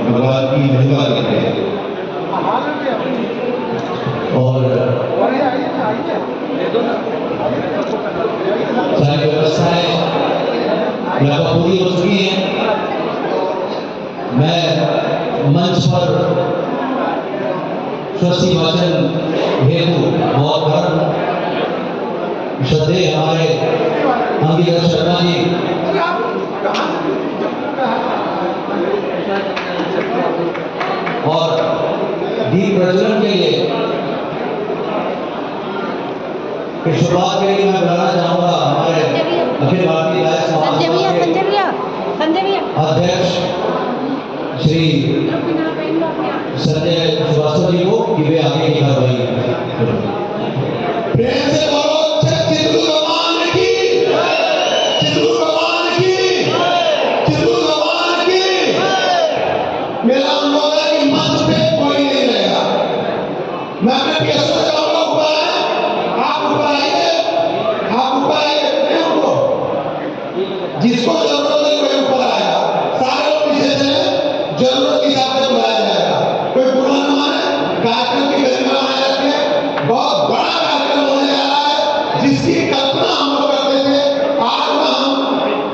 भगवान की महिमा करते हैं और सारी व्यवस्थाएं लगभग पूरी हो चुकी हैं। मैं मंच पर स्वस्ति वाचन हेतु बहुत परम श्रद्धेय हमारे अंकित शर्मा जी और दीप प्रज्वलन के लिए शुरुआत के लिए मैं बुलाना चाहूंगा हमारे अखिल भारतीय गायक समाज के अध्यक्ष श्री संजय श्रीवास्तव जी को कि वे आगे की कार्रवाई प्रेम से बोलो चित्रकूट भगवान की, चित्रकूट भगवान की, चित्रकूट भगवान की। मेरा अनुभव है कि मंच पे कोई नहीं रहेगा। मैं अपने गेस्टों से कहूंगा ऊपर आए, आप ऊपर आइए, आप ऊपर आइए, उनको जिसको जरूरत है कोई ऊपर आएगा। सारे लोग पीछे चले, जरूरत के हिसाब से बुलाया जाएगा। कोई बुरा न माने, कार्यक्रम की गरिमा बनाए रखें। बहुत बड़ा कार्यक्रम होने जा रहा है जिसकी कल्पना हम लोग करते थे, आज हम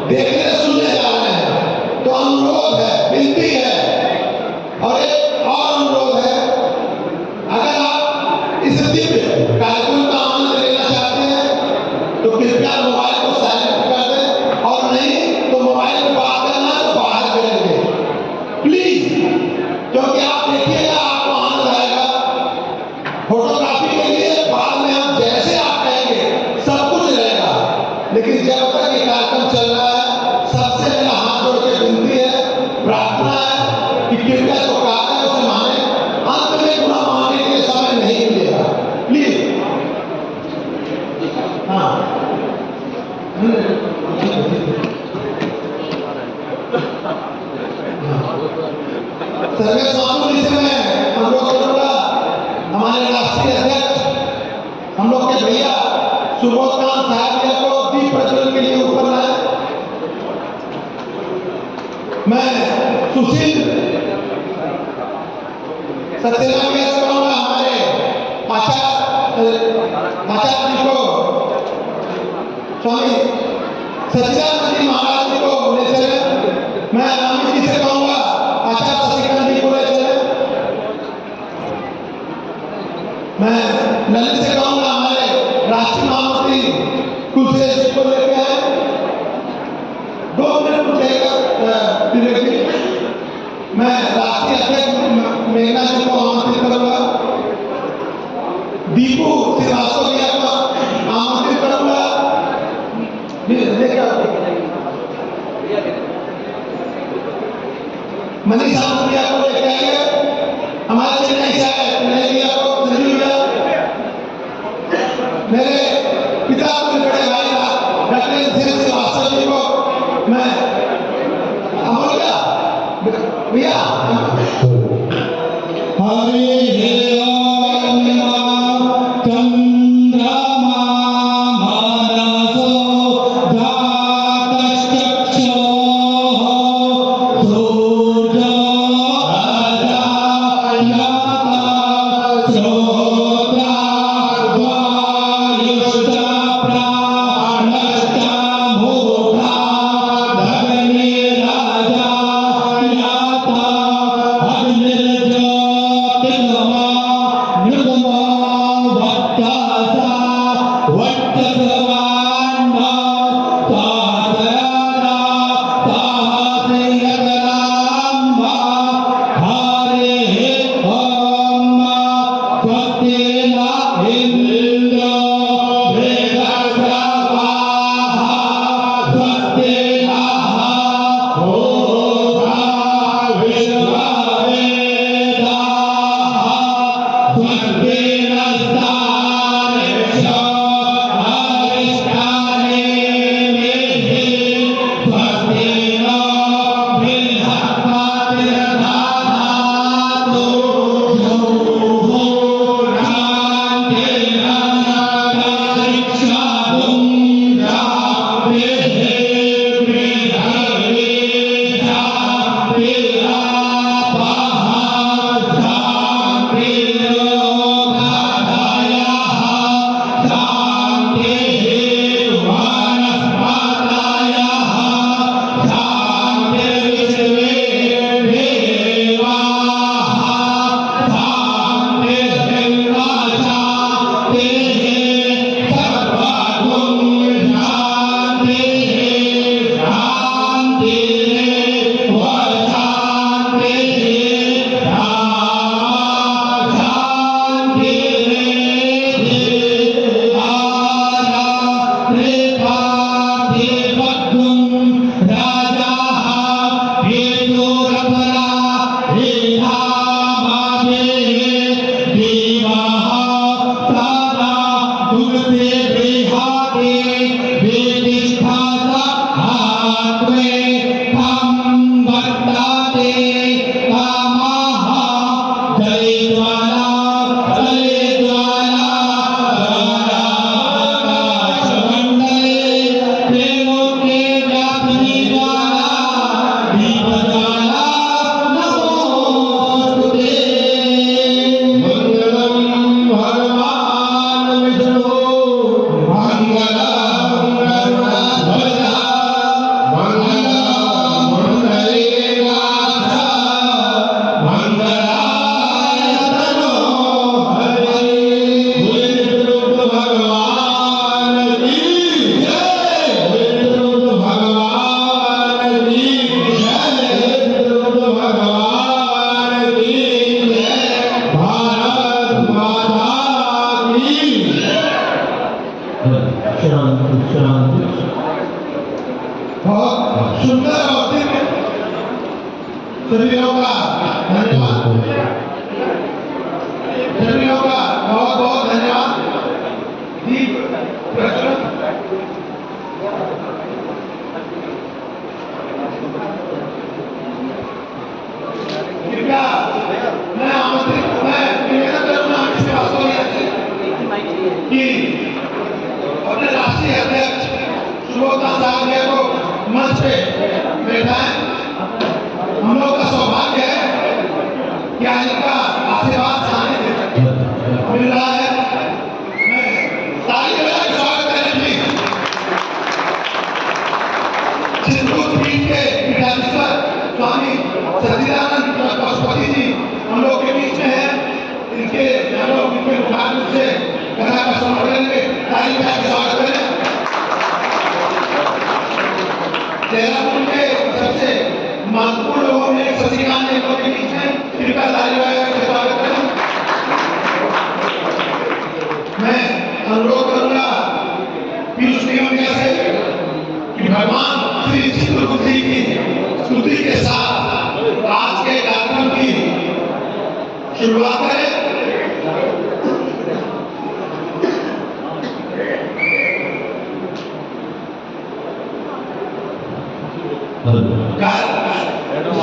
देखने सुनने जा रहे हैं। तो अनुरोध है, विनती है और एक और अनुरोध है, अगर आप इस दिव्य कार्यक्रम का आनंद लेना चाहते हैं तो कृपया मोबाइल को साइलेंट कर दें और नहीं तो मोबाइल में बात करना तो बाहर करेंगे प्लीज, क्योंकि आप देखिएगा आपको आनंद आएगा। फोटोग्राफी के लिए बाद में हम जैसे आप कहेंगे सब कुछ रहेगा, लेकिन जब तक ये कार्यक्रम चल रहा है सबसे मेरा हाथ जोड़ के विनती है, प्रार्थना है कि कृपया जो कहा है उसे माने। अंत में गुना मानने के लिए समय नहीं मिलेगा प्लीज। हाँ सर्वे स्वामी जी से मैं अनुरोध करूंगा, हमारे राष्ट्रीय अध्यक्ष हम लोग के भैया सुबोध कांत साहब जी को दीप प्रज्वलन के लिए ऊपर लाए। मैं सुशील सक्सेना भी ऐसा कहूंगा, हमारे आचार्य जी को स्वामी सच्चिदानंद जी महाराज जी को ले चले। मैं अमित जी से कहूंगा आचार्य शशिकांत जी को ले चले। मैं ललित से कहूंगा हमारे राष्ट्रीय महामंत्री कुलशेष जी को लेके आए। 2 मिनट रुकेगा डिरेक्टली। मैं राष्ट्रीय अध्यक्ष मेघना जी को आमंत्रित करूंगा, दीपू श्रीवास्तव जी को आमंत्रित करूंगा, मनीष भैया को लेके आएंगे, हमारे चेन्नई से आए चेन्नई भैया को, संजीव भैया, मेरे पिता के बड़े भाई डॉक्टर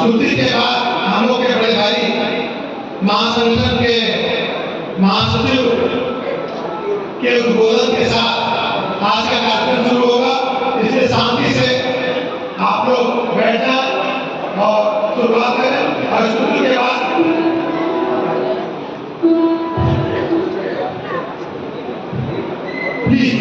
स्तुति के बाद हम लोग के बड़े भाई महासंगठन के महासचिव के उद्बोधन के साथ आज का कार्यक्रम शुरू होगा। इसलिए शांति से आप लोग बैठ जाएं और शुरुआत करें और स्तुति के बाद प्लीज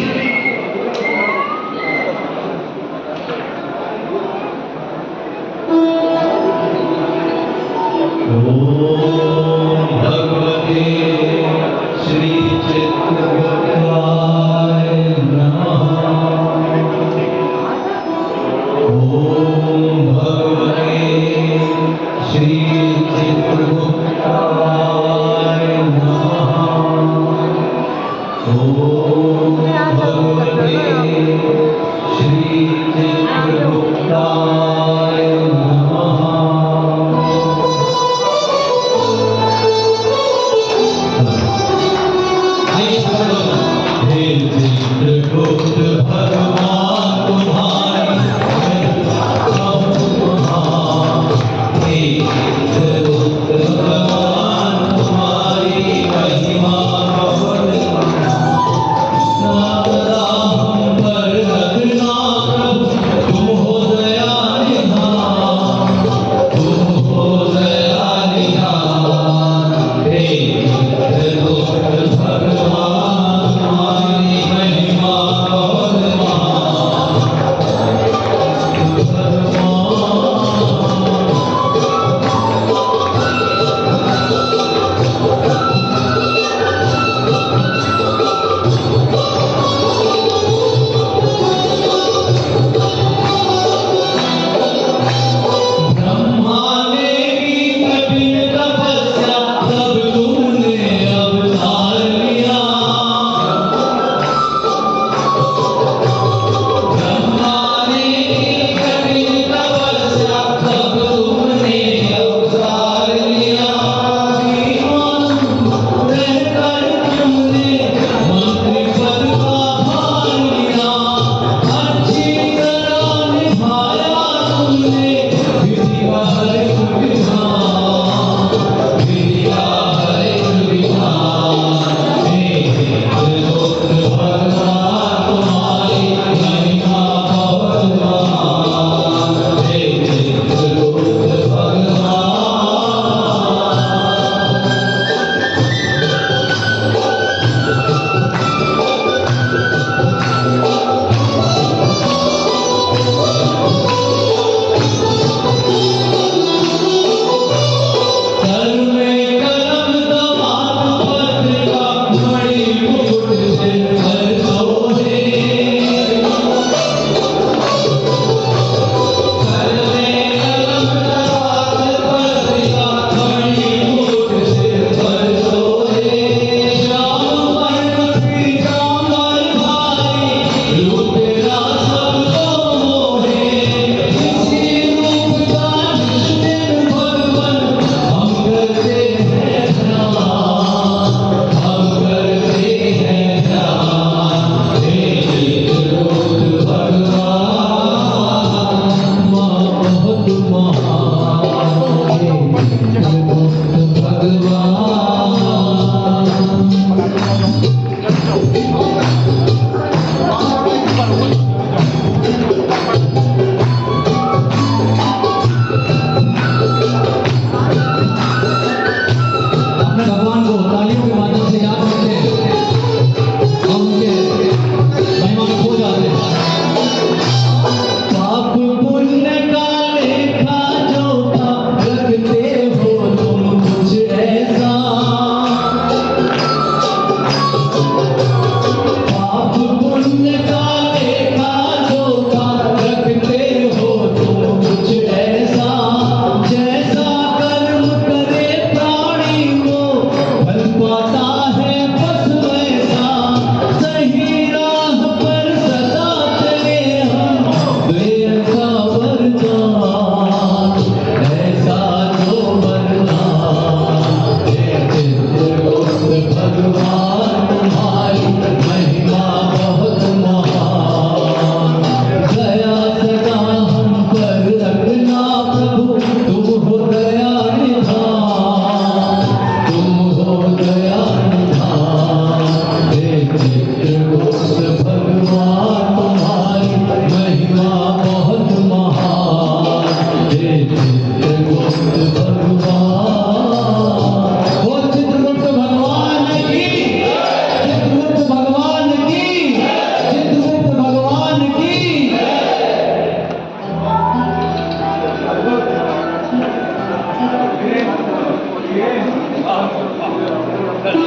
भगवते श्री चित्तवक्त्राय नमः। चित्रगुप्त भगवान तुम्हारी महिमा बहुत महान। हे चित्रगुप्त भगवान तुम्हारी महिमा बहुत महान। हम पर रखना प्रभु तुम हो दया निधान, तुम हो दया निधान। हे चित्रगुप्त भगवान तुम्हारी महिमा बहुत महान। ब्रह्मा ने की कठिन तपस्या तब तुमने अवतार लिया। ब्रह्मा ने की कठिन तपस्या तब तुमने अवतार लिया। रहकर तुमने मंत्री पद का भार लिया। अच्छी तरह निभाया तुमने विधि का हर एक विधान, विधि का हर एक विधान। हे चित्रगुप्त भगवान तुम्हारी महिमा बहुत महान। हे चित्रगुप्त भगवान। कर में कलम दवात पत्रिका मणि मुकुट सिर पर सोहे। कर में कलम दवात पत्रिका मणि मुकुट सिर पर सोहे। श्याम वर्ण पीताम्बर भारी रूप तेरा सबको मोहे। इसी रूप का निश्चित भगवन हम करते हैं ध्यान, हम करते हैं ध्यान। हे चित्रगुप्त भगवान बहुत महान। हे चित्रगुप्त भगवान। अपने भगवान को तालियों के माध्यम से याद करते हैं और उनके महिमा में खो जाते हैं। पाप पुण्य का लेखा जोखा रखते हो तुम कुछ ऐसा। पाप पुण्य का लेखा जोखा रखते हो तुम कुछ ऐसा। जैसा कर्म करे प्राणी को फल पाता है बस वैसा। सही राह पर सदा चले हम दे ऐसा वरदान, ऐसा जो वरदान। हे चित्रगुप्त भगवान तुम्हारी महिमा बहुत महान। दया सदा हम पर रखना प्रभु तुम हो दया निधान, तुम हो दया निधान। हे चित्रगुप्त भगवान तुम्हारी महिमा बहुत महान। हे चित्रगुप्त भगवान। वो चित्रगुप्त भगवान की, चित्रगुप्त भगवान की, चित्रगुप्त भगवान की। हेलो,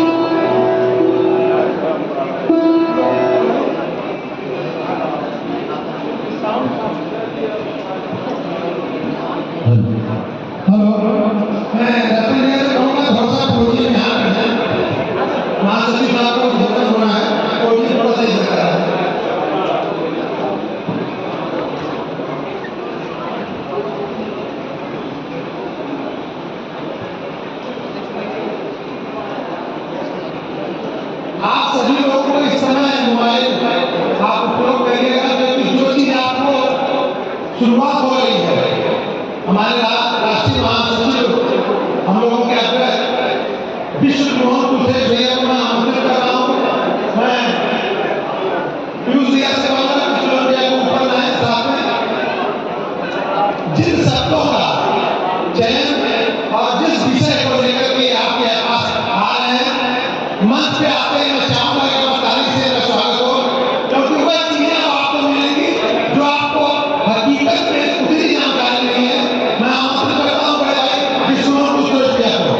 मैं दर्शन देने कहूँगा थोड़ा सा पोजीशन में यहाँ पे है। वहाँ सभी साहब को भोजन होना है, पोजीशन थोड़ा सा इधर का है। आप सभी लोगों को इस समय मोबाइल आप उपयोग करिएगा, क्योंकि जो चीज आपको शुरुआत हो रही है, हमारे राष्ट्रीय महासचिव हम लोगों के अध्यक्ष विश्व मोहन कुशेष भैया को मैं आमंत्रित कर रहा हूँ। मैं पीयूष भैया से किशोर भैया को ऊपर लाए, साथ में जिन शब्दों का चयन और जिस विषय को लेकर के आपके पास आ रहे हैं, मंच पे आते हैं, मैं चाहूंगा कि आप ताली से मेरा स्वागत हो, क्योंकि वह चीजें आपको मिलेंगी जो आपको हकीकत में उतनी जानकारी नहीं है। मैं आमंत्रित करता हूं बड़े भाई विश्व मोहन कुशेष भैया को।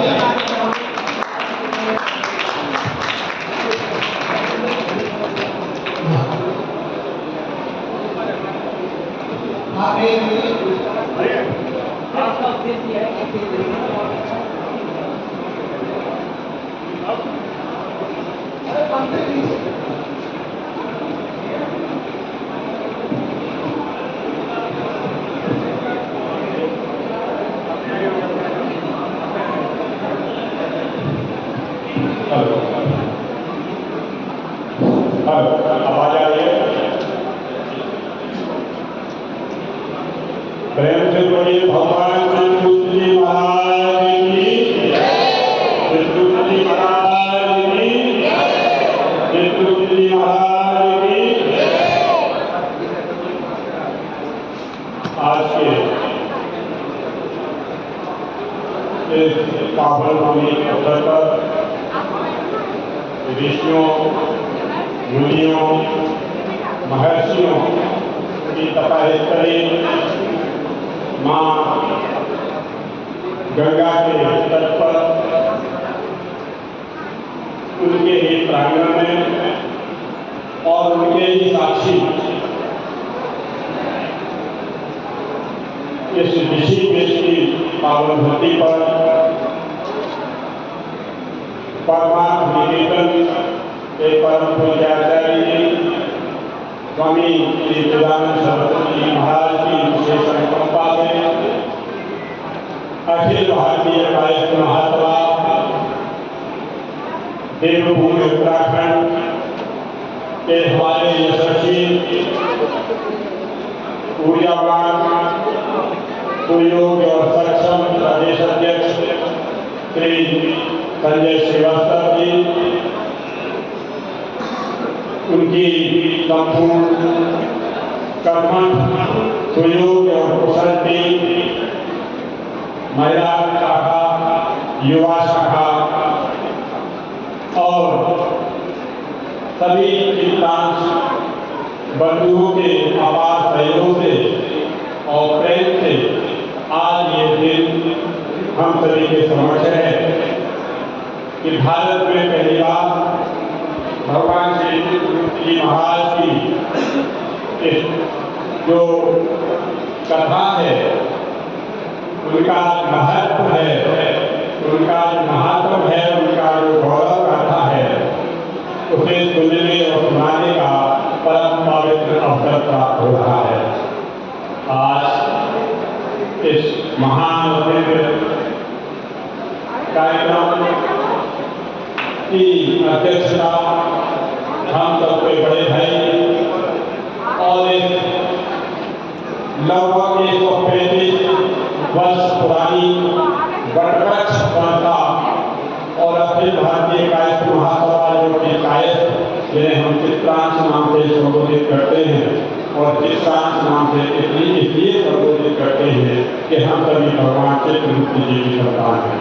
आप आवाज आ रही है? प्रेम से बोलिए भगवान कृष्ण जी महाराज की, कृष्ण जी महाराज की, कृष्ण जी महाराज की। आज के इस पावन भूमि अवसर पर ऋषियों, मुनियों, महर्षियों की तपस्या मां गंगा के तट पर उनके ही प्रांगण में और उनके ही साक्षी इस ऋषिकेश की पावन धरती पर परमात्मा निकेतन के परम पूज्याचार्य जी स्वामी श्री चिदानंद सरस्वती जी महाराज की विशेष अनुकंपा से अखिल भारतीय कायस्थ महासभा देवभूमि उत्तराखंड के हमारे यशस्वी ऊर्जावान सुयोग्य और सक्षम प्रदेश अध्यक्ष श्री संजय श्रीवास्तव जी, उनकी संपूर्ण कर्मठ सुयोग्य और कुशल टीम, महिला शाखा, युवा शाखा और सभी चिंतांश बंधुओं के अपार सहयोग से और प्रेम से आज ये दिन हम सभी के समक्ष है कि भारत में पहली बार भगवान श्री कृष्ण जी महाराज की जो कथा है, उनका महत्व है, उनका महात्म है, उनका जो गौरव गाथा है, उसे सुनने और सुनाने का परम पवित्र अवसर प्राप्त हो रहा है। आज इस महान और दिव्य कार्यक्रम की अध्यक्षता हम सबके बड़े भाई और एक लगभग 135 वर्ष पुरानी वटवृक्ष संस्था और अखिल भारतीय कायस्थ महासभा जो कि कायस्थ जिन्हें हम चित्रांश नाम से संबोधित करते हैं और चित्रांश नाम से इसलिए संबोधित करते हैं कि हम सभी भगवान चित्रगुप्त जी की संतान हैं,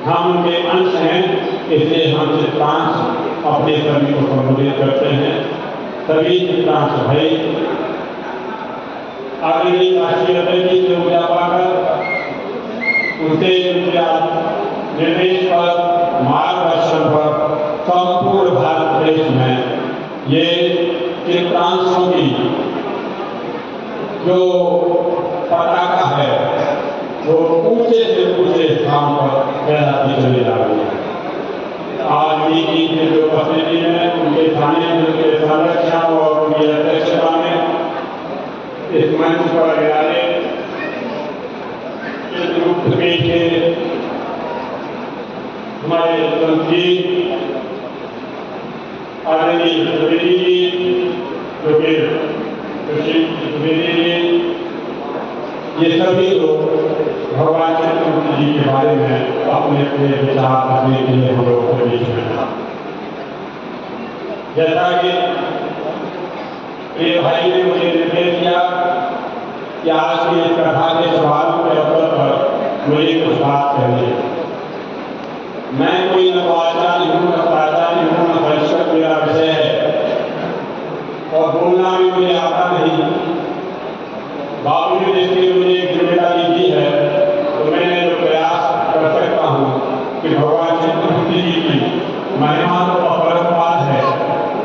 हम उनके अंश हैं, इसलिए हम चित्रांश अपने सभी को संबोधित करते हैं। सभी चित्रांश भाई आगे राष्ट्रीय अध्यक्ष जी से ऊर्जा पाकर उनसे निर्देश पर मार्गदर्शन पर संपूर्ण भारत देश में ये चित्रांशों की जो पताका है वो ऊंचे से ऊंचे स्थान पर फहराती चली जा रही है। आज मीटिंग के जो उपस्थिति में उनके थाने उनके संरक्षण और उनकी अध्यक्षता में इस मंच पर आए चित्रगुप्त के हमारे संगीत आदरणीय द्विवेदी जी, जो कि द्विवेदी जी, ये सभी लोग भगवान कृष्ण जी के बारे में अपने अपने विचार रखने के लिए हम लोगों के बीच में था। जैसा कि प्रिय भाई ने मुझे निर्देश दिया कि आज की इस कथा के सवालों के अवसर पर मुझे कुछ बात करनी है। मैं कोई न तो आचार्य हूँ, न प्राचार्य हूँ, न परिषद मेरा विषय है और बोलना भी मुझे आता नहीं। बावजूद इसके मुझे एक जिम्मेदारी दी है, तो मैंने जो प्रयास कर सकता हूँ कि भगवान श्री कृष्ण जी की महिमा तो अपरंपार है,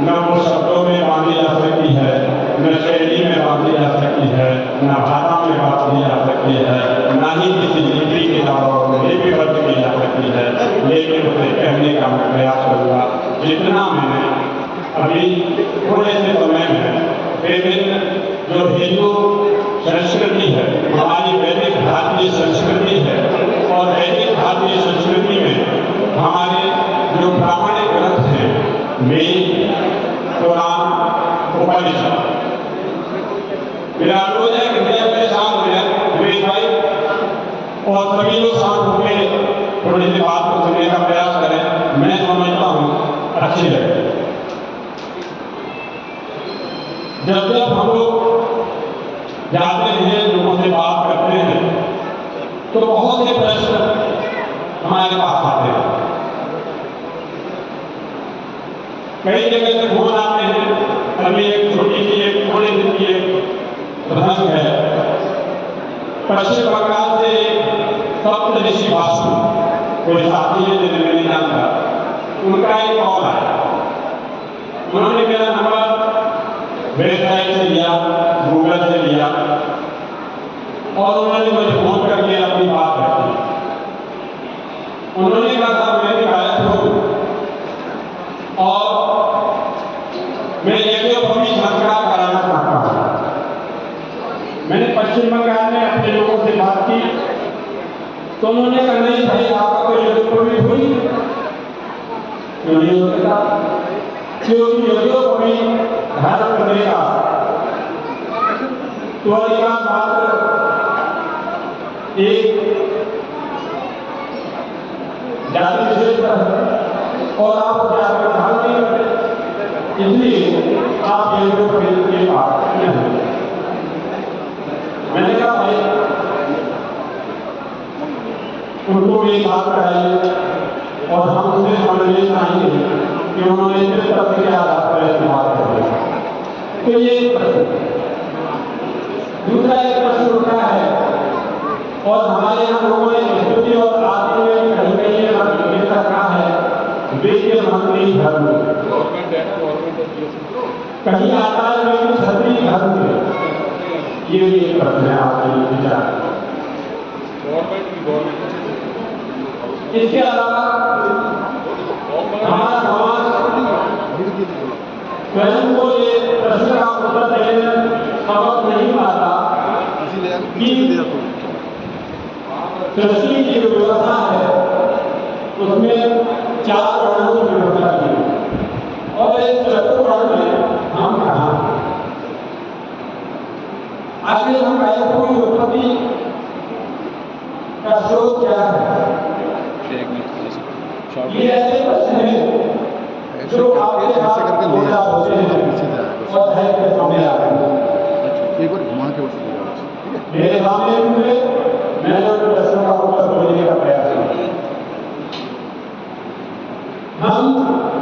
न वो शब्दों में बांधी जा सकती है, न शैली में बांधी जा सकती है, न भाषा में बांधी जा सकती है, न ही किसी लिपि के द्वारा लिपिबद्ध की जा सकती है। लेकिन उसे कहने का मैं प्रयास करूँगा जितना मैंने अभी थोड़े से समय में विभिन्न जो हिंदू संस्कृति है, हमारी वैदिक भारतीय संस्कृति है, और वैदिक भारतीय संस्कृति में हमारे जो प्रामाणिक ग्रंथ हैं, वेद, पुराण, उपनिषद, मेरा अनुरोध है कि मेरे अपने साथ में दिनेश भाई और सभी लोग साथ होकर थोड़ी सी बात को सुनने का प्रयास करें। मैं समझता हूँ अच्छी लगे। जब जब हम लोग जाते हैं, लोगों से बात करते हैं, तो बहुत से प्रश्न हमारे पास आते हैं। कई जगह से फोन आते हैं। अभी एक छोटी सी एक थोड़ी दिन की एक प्रसंग है। पश्चिम बंगाल से सप्तऋषि वासु कोई साथी है जिन्हें मैं नहीं जानता, उनका एक कॉल आया। उन्होंने मेरा नंबर वेबसाइट से लिया, गूगल से लिया और उन्होंने मुझे फोन करके अपनी बात रखी। उन्होंने कहा था मैं भी गायक हूँ और मैं यज्ञोपवीत संस्कार कराना चाहता हूँ। मैंने पश्चिम बंगाल में अपने लोगों से बात की तो उन्होंने कहा नहीं भाई आपका कोई यज्ञोपवीत हुई क्यों नहीं हो सकता, क्योंकि यज्ञोपवीत धर्म करने का तो अधिकार मात्र एक जाति विशेष पर है और आप जाकर धारण नहीं करते, इसलिए आप यज्ञोपवीत के पास नहीं। मैंने कहा भाई उनको ये बात कराइए और हम उसे समझने चाहेंगे कि उन्होंने किस तरह के आधार पर इस्तेमाल कर दिया। तो ये एक प्रश्न। दूसरा एक प्रश्न उठा है और हमारे यहाँ लोगों ने स्तुति और आदि में कहीं कहीं ये कहा है वेद मंत्री धर्म, कहीं आता है क्षत्रिय धर्म। ये भी एक प्रश्न है आपके विचार। इसके अलावा हमारा समाज स्वयं को ये प्रश्न का उत्तर देने समझ नहीं पाता कि कृषि की जो व्यवस्था है उसमें 4 वर्णों की व्यवस्था की और इस चतुर्वर्ण में हम कहाँ आखिर हम गायकों की उत्पत्ति का स्रोत क्या है। ये ऐसे प्रश्न हैं जो आपके साथ बोला होते हैं और है के सामने आ रहे हैं। एक बार घुमा के ठीक है मेरे सामने हुए, मैंने उन प्रश्नों का उत्तर खोजने का प्रयास किया। हम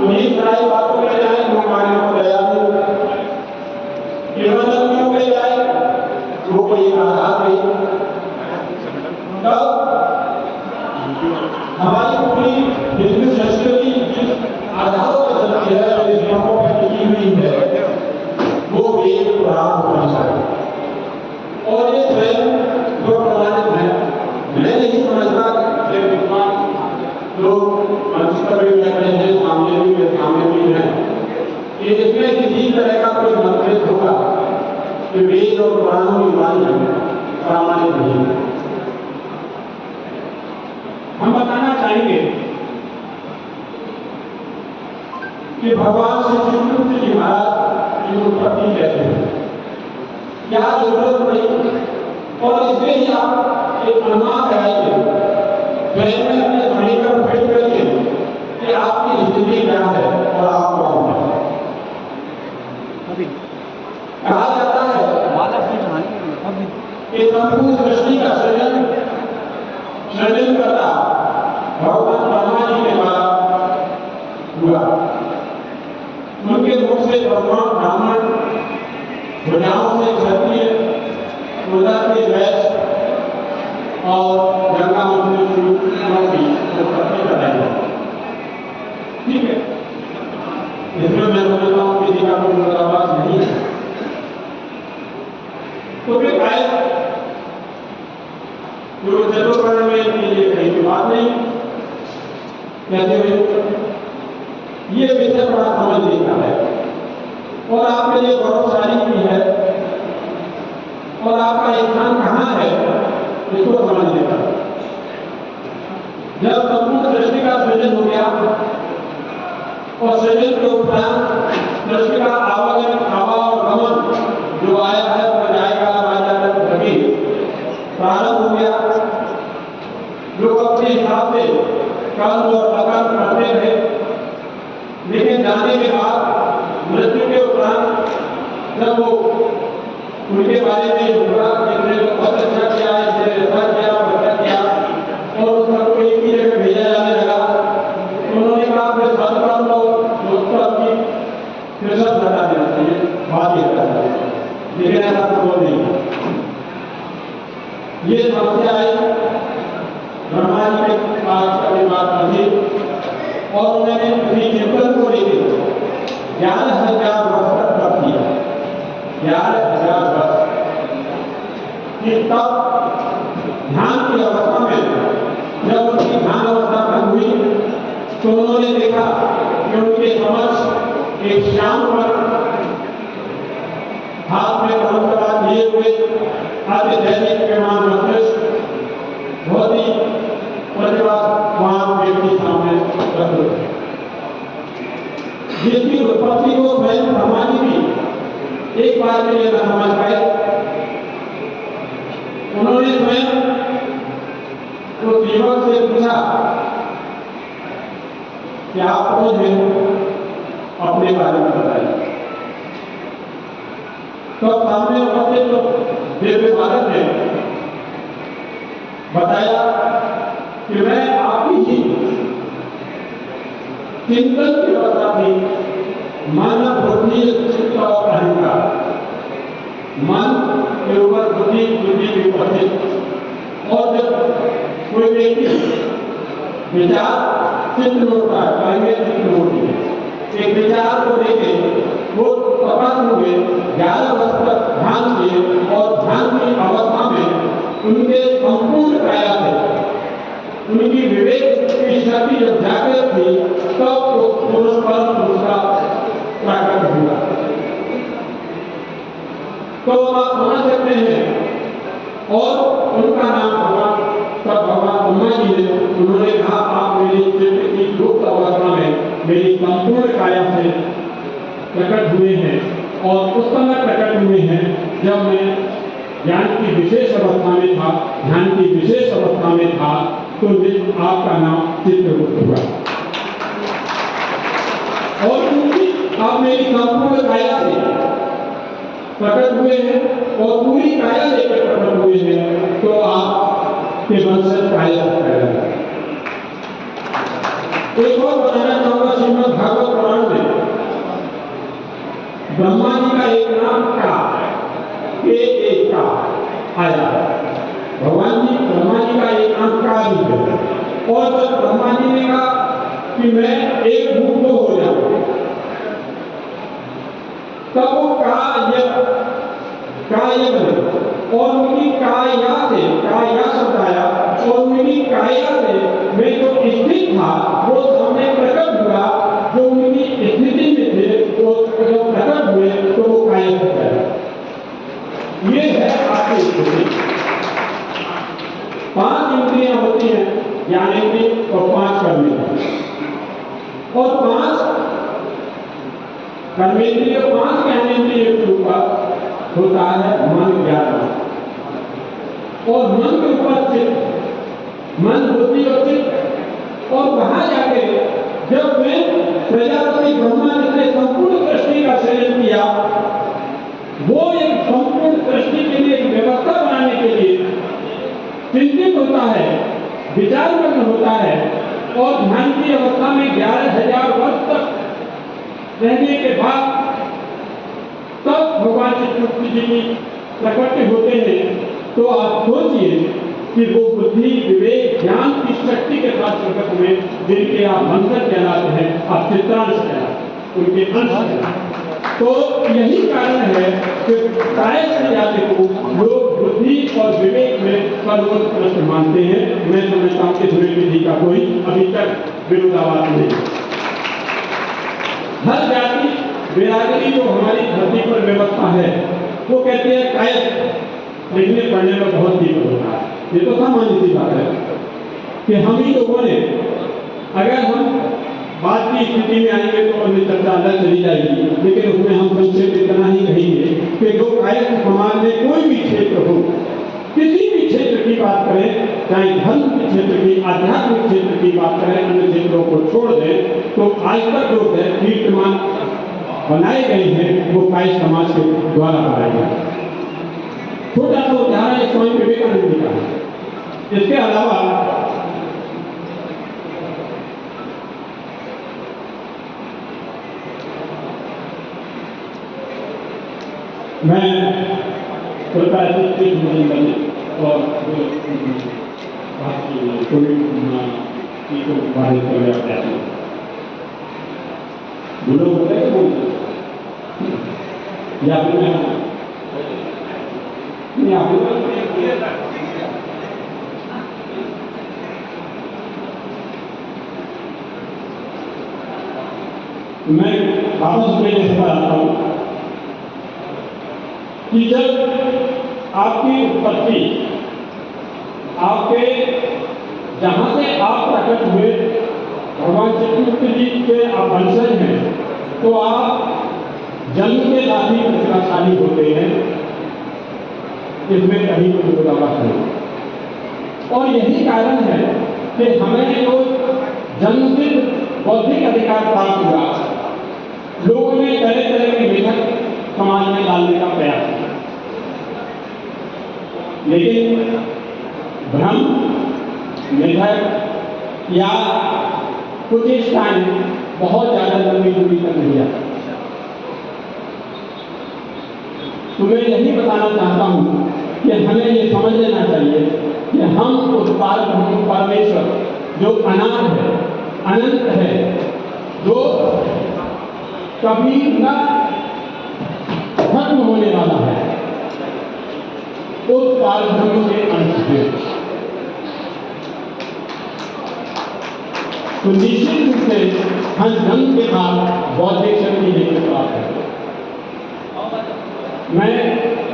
उन्हीं सारी बातों में जाए जो मानने को तैयार नहीं, किरणों में जाए वो कोई आधार नहीं। तब हमारी पूरी हिंदू संस्कृति आधारों पर चलती है, जिस नियमों पर टिकी हुई है वो वेद, पुराण, उपनिषद और ये स्वयं जो प्रमाणित है। मैं नहीं समझता कि विद्वान लोग मंच पर भी बैठ रहे हैं, सामने भी हैं, कि इसमें किसी तरह का कोई मतभेद होगा कि वेद और पुराणों की वाणी प्रामाणिक नहीं है। हम बताना चाहेंगे कि भगवान श्री चित्रकूट जी महाराज की उत्पत्ति कहते हैं, क्या जरूरत नहीं। और इसमें ही आप एक अनुमान लगाइए, ट्रेन में अपने ध्वनि पर फिट करिए कि आपकी स्थिति क्या है और आप कौन है। कहा जाता है कि संपूर्ण सृष्टि का सृजन करता भगवान ब्रह्मा जी के द्वारा हुआ। उनके मुख से भगवान ब्राह्मण, भुजाओं से क्षत्रिय, उदर से वैश्य और गंगा में शूद्रों की उत्पत्ति कराई। ठीक है, इसमें मैं समझता हूँ किसी का कोई मुद्दाबाज नहीं है। तो फिर आए जो चतुर्वर्ण में ये कहीं की बात नहीं कहते हुए ये विषय बड़ा समझने का है और आपके लिए गौरवशाली भी है और आपका स्थान कहाँ है इसको समझने का। जब संपूर्ण सृष्टि का सृजन हो गया और सृजन के उपरांत सृष्टि का आवागमन जो आया है वह जाएगा प्रारंभ हो गया। लोग अपने हिसाब से कर्म और अकर्म करते रहे, लेकिन जाने के बाद मृत्यु के उपरांत जब वो उनके बारे में हुआ जिसने बहुत अच्छा किया, जिसने ऐसा किया वैसा किया और उस सबको एक ही जगह भेजा जाने लगा, उन्होंने कहा फिर सत्कर्म और दुष्कर्म की फिर सब हटा देना चाहिए, बात ही हटा देना चाहिए। लेकिन ऐसा तो नहीं। ये समस्या आई ब्रह्मा जी के पास कभी बात पहुंची और उन्होंने अपनी चिंतन को लेकर 11,000 वर्ष तक तप किया। 11,000 वर्ष कि तब ध्यान की अवस्था में जब उनकी ध्यान अवस्था भंग हुई तो उन्होंने देखा कि उनके समक्ष एक श्याम वर्ण हाथ में परंपरा लिए हुए आदि दैनिक विमान मस्तिष्क बहुत ही प्रतिभावान व्यक्ति सामने रखे, जिसकी उत्पत्ति को स्वयं ब्रह्मा जी भी एक बार के लिए न समझ पाए। उन्होंने स्वयं उस युवक से पूछा कि आप कौन हैं, अपने बारे में बताइए। तो सामने उपस्थित दिव्य बालक ने बताया कि मैं आपकी ही चिंतन की अवस्था थी, मन, बुद्धि, चित्त और अहंकार। मन के ऊपर बुद्धि की उपस्थित और जब कोई व्यक्ति विचार चित्त होता है, चित्त होती है, एक विचार को लेकर वो तपस्या हुए 11 वर्ष तक ध्यान किए और ध्यान की अवस्था में उनके संपूर्ण काया से उनकी विवेक की शक्ति जब जागृत थी तब वो पुरुष का प्राकट हुआ। तो आप समझ सकते हैं और उनका नाम भगवान तब भगवान ब्रह्मा जी ने उन्होंने कहा आप मेरी चित्त की गुप्त अवस्था में मेरी संपूर्ण काया से प्रकट हुए हैं और उस समय प्रकट हुए हैं जब मैं ज्ञान की विशेष अवस्था में था, ध्यान की विशेष अवस्था में था, तो आपका नाम चित्रगुप्त हुआ। और क्योंकि आप मेरी संपूर्ण काया से प्रकट हुए हैं और पूरी काया लेकर प्रकट हुए हैं तो आपके वंशज काया पैदा। एक और बताना चाहूंगा, श्रीमद् भागवत पुराण में ब्रह्मा जी का एक नाम का एक का आया। भगवान जी ब्रह्मा जी का एक नाम का भी है और जब ब्रह्मा जी ने कहा कि मैं एक भूत को हो जाऊं तब वो काय बने और उनकी काया से काया शब्द आया और उनकी काया से मैं जो स्थित था वो सामने प्रकट हुआ, जो उनकी स्थिति में थे वो जब प्रकट हुए तो वो काया हो गया। ये है आपकी स्थिति। 5 इंद्रियां होती हैं, ज्ञान इंद्रिय और 5 कर्म इंद्रिय और 5 कर्मेंद्रिय 5 ज्ञानेंद्रिय के ऊपर होता है मन 11 और मन के ऊपर चित्त, मन बुद्धि और चित्त। और वहां जाके जब मैं प्रजापति ब्रह्मा ने संपूर्ण सृष्टि का सृजन किया, वो एक संपूर्ण सृष्टि के लिए एक व्यवस्था बनाने के लिए चिंतित होता है, विचारमग्न होता है और ध्यान की अवस्था में 11,000 वर्ष तक रहने के बाद तब भगवान चित्रगुप्त जी की प्रकट होते हैं। तो आप सोचिए कि वो बुद्धि, विवेक, ज्ञान की शक्ति के साथ प्रकट हुए, जिनके आप वंशज कहलाते हैं, आप चित्रांश कहलाते, उनके अंश कहलाते। तो यही कारण है कि कायस्थ जाति को लोग बुद्धि और विवेक में सर्वोत्कृष्ट मानते हैं। मैं समझता हूं कि धुरेन्द्र जी का कोई अभी तक विरोधाभास नहीं। हर जाति बिरादरी जो हमारी धरती पर व्यवस्था है, वो कहते हैं कायस्थ लिखने पढ़ने में बहुत दिक्कत होता है। ये तो सामान्य सी बात है कि हम ही लोगों ने, अगर हम बात की स्थिति में आएंगे तो अन्य चर्चा अलग चली जाएगी, लेकिन उसमें हम संक्षेप इतना ही कहेंगे कि जो कायस्थ समाज में कोई भी क्षेत्र हो, किसी भी क्षेत्र की बात करें, चाहे धर्म के क्षेत्र की, आध्यात्मिक क्षेत्र की बात करें, अन्य क्षेत्रों को छोड़ दें, तो आज तक जो है कीर्तिमान बनाए गए हैं वो कायस्थ समाज के द्वारा बनाए गए। छोटा सा उदाहरण स्वामी विवेकानंद जी का है। इसके अलावा मैं कृपया और बोलो बोले या मैं वापस में जैसे बताता हूं कि जब आपकी उत्पत्ति, आपके जहां से आप प्रकट हुए, भगवान चित्रगुप्त जी के आप वंशज हैं, तो आप जन्म के साथ ही प्रतिभाशाली होते हैं, इसमें कहीं कोई विरोधाभास नहीं। और यही कारण है कि हमें जो जन्मसिद्ध बौद्धिक अधिकार प्राप्त हुआ, लोगों ने तरह तरह के मिथक समाज में डालने का प्रयास किया, लेकिन भ्रम, मिथक या कुचेष्टाएं बहुत ज्यादा लंबी दूरी तक नहीं जाती। तो मैं यही बताना चाहता हूं कि हमें ये समझ लेना चाहिए कि हम उस परमेश्वर जो अनाद है, अनंत है, जो कभी न खत्म होने वाला है, उस पारब्रह्म के अंश है। तो निश्चित रूप से हर जन्म के बाद बौद्धिक शक्ति लेकर प्राप्त है। मैं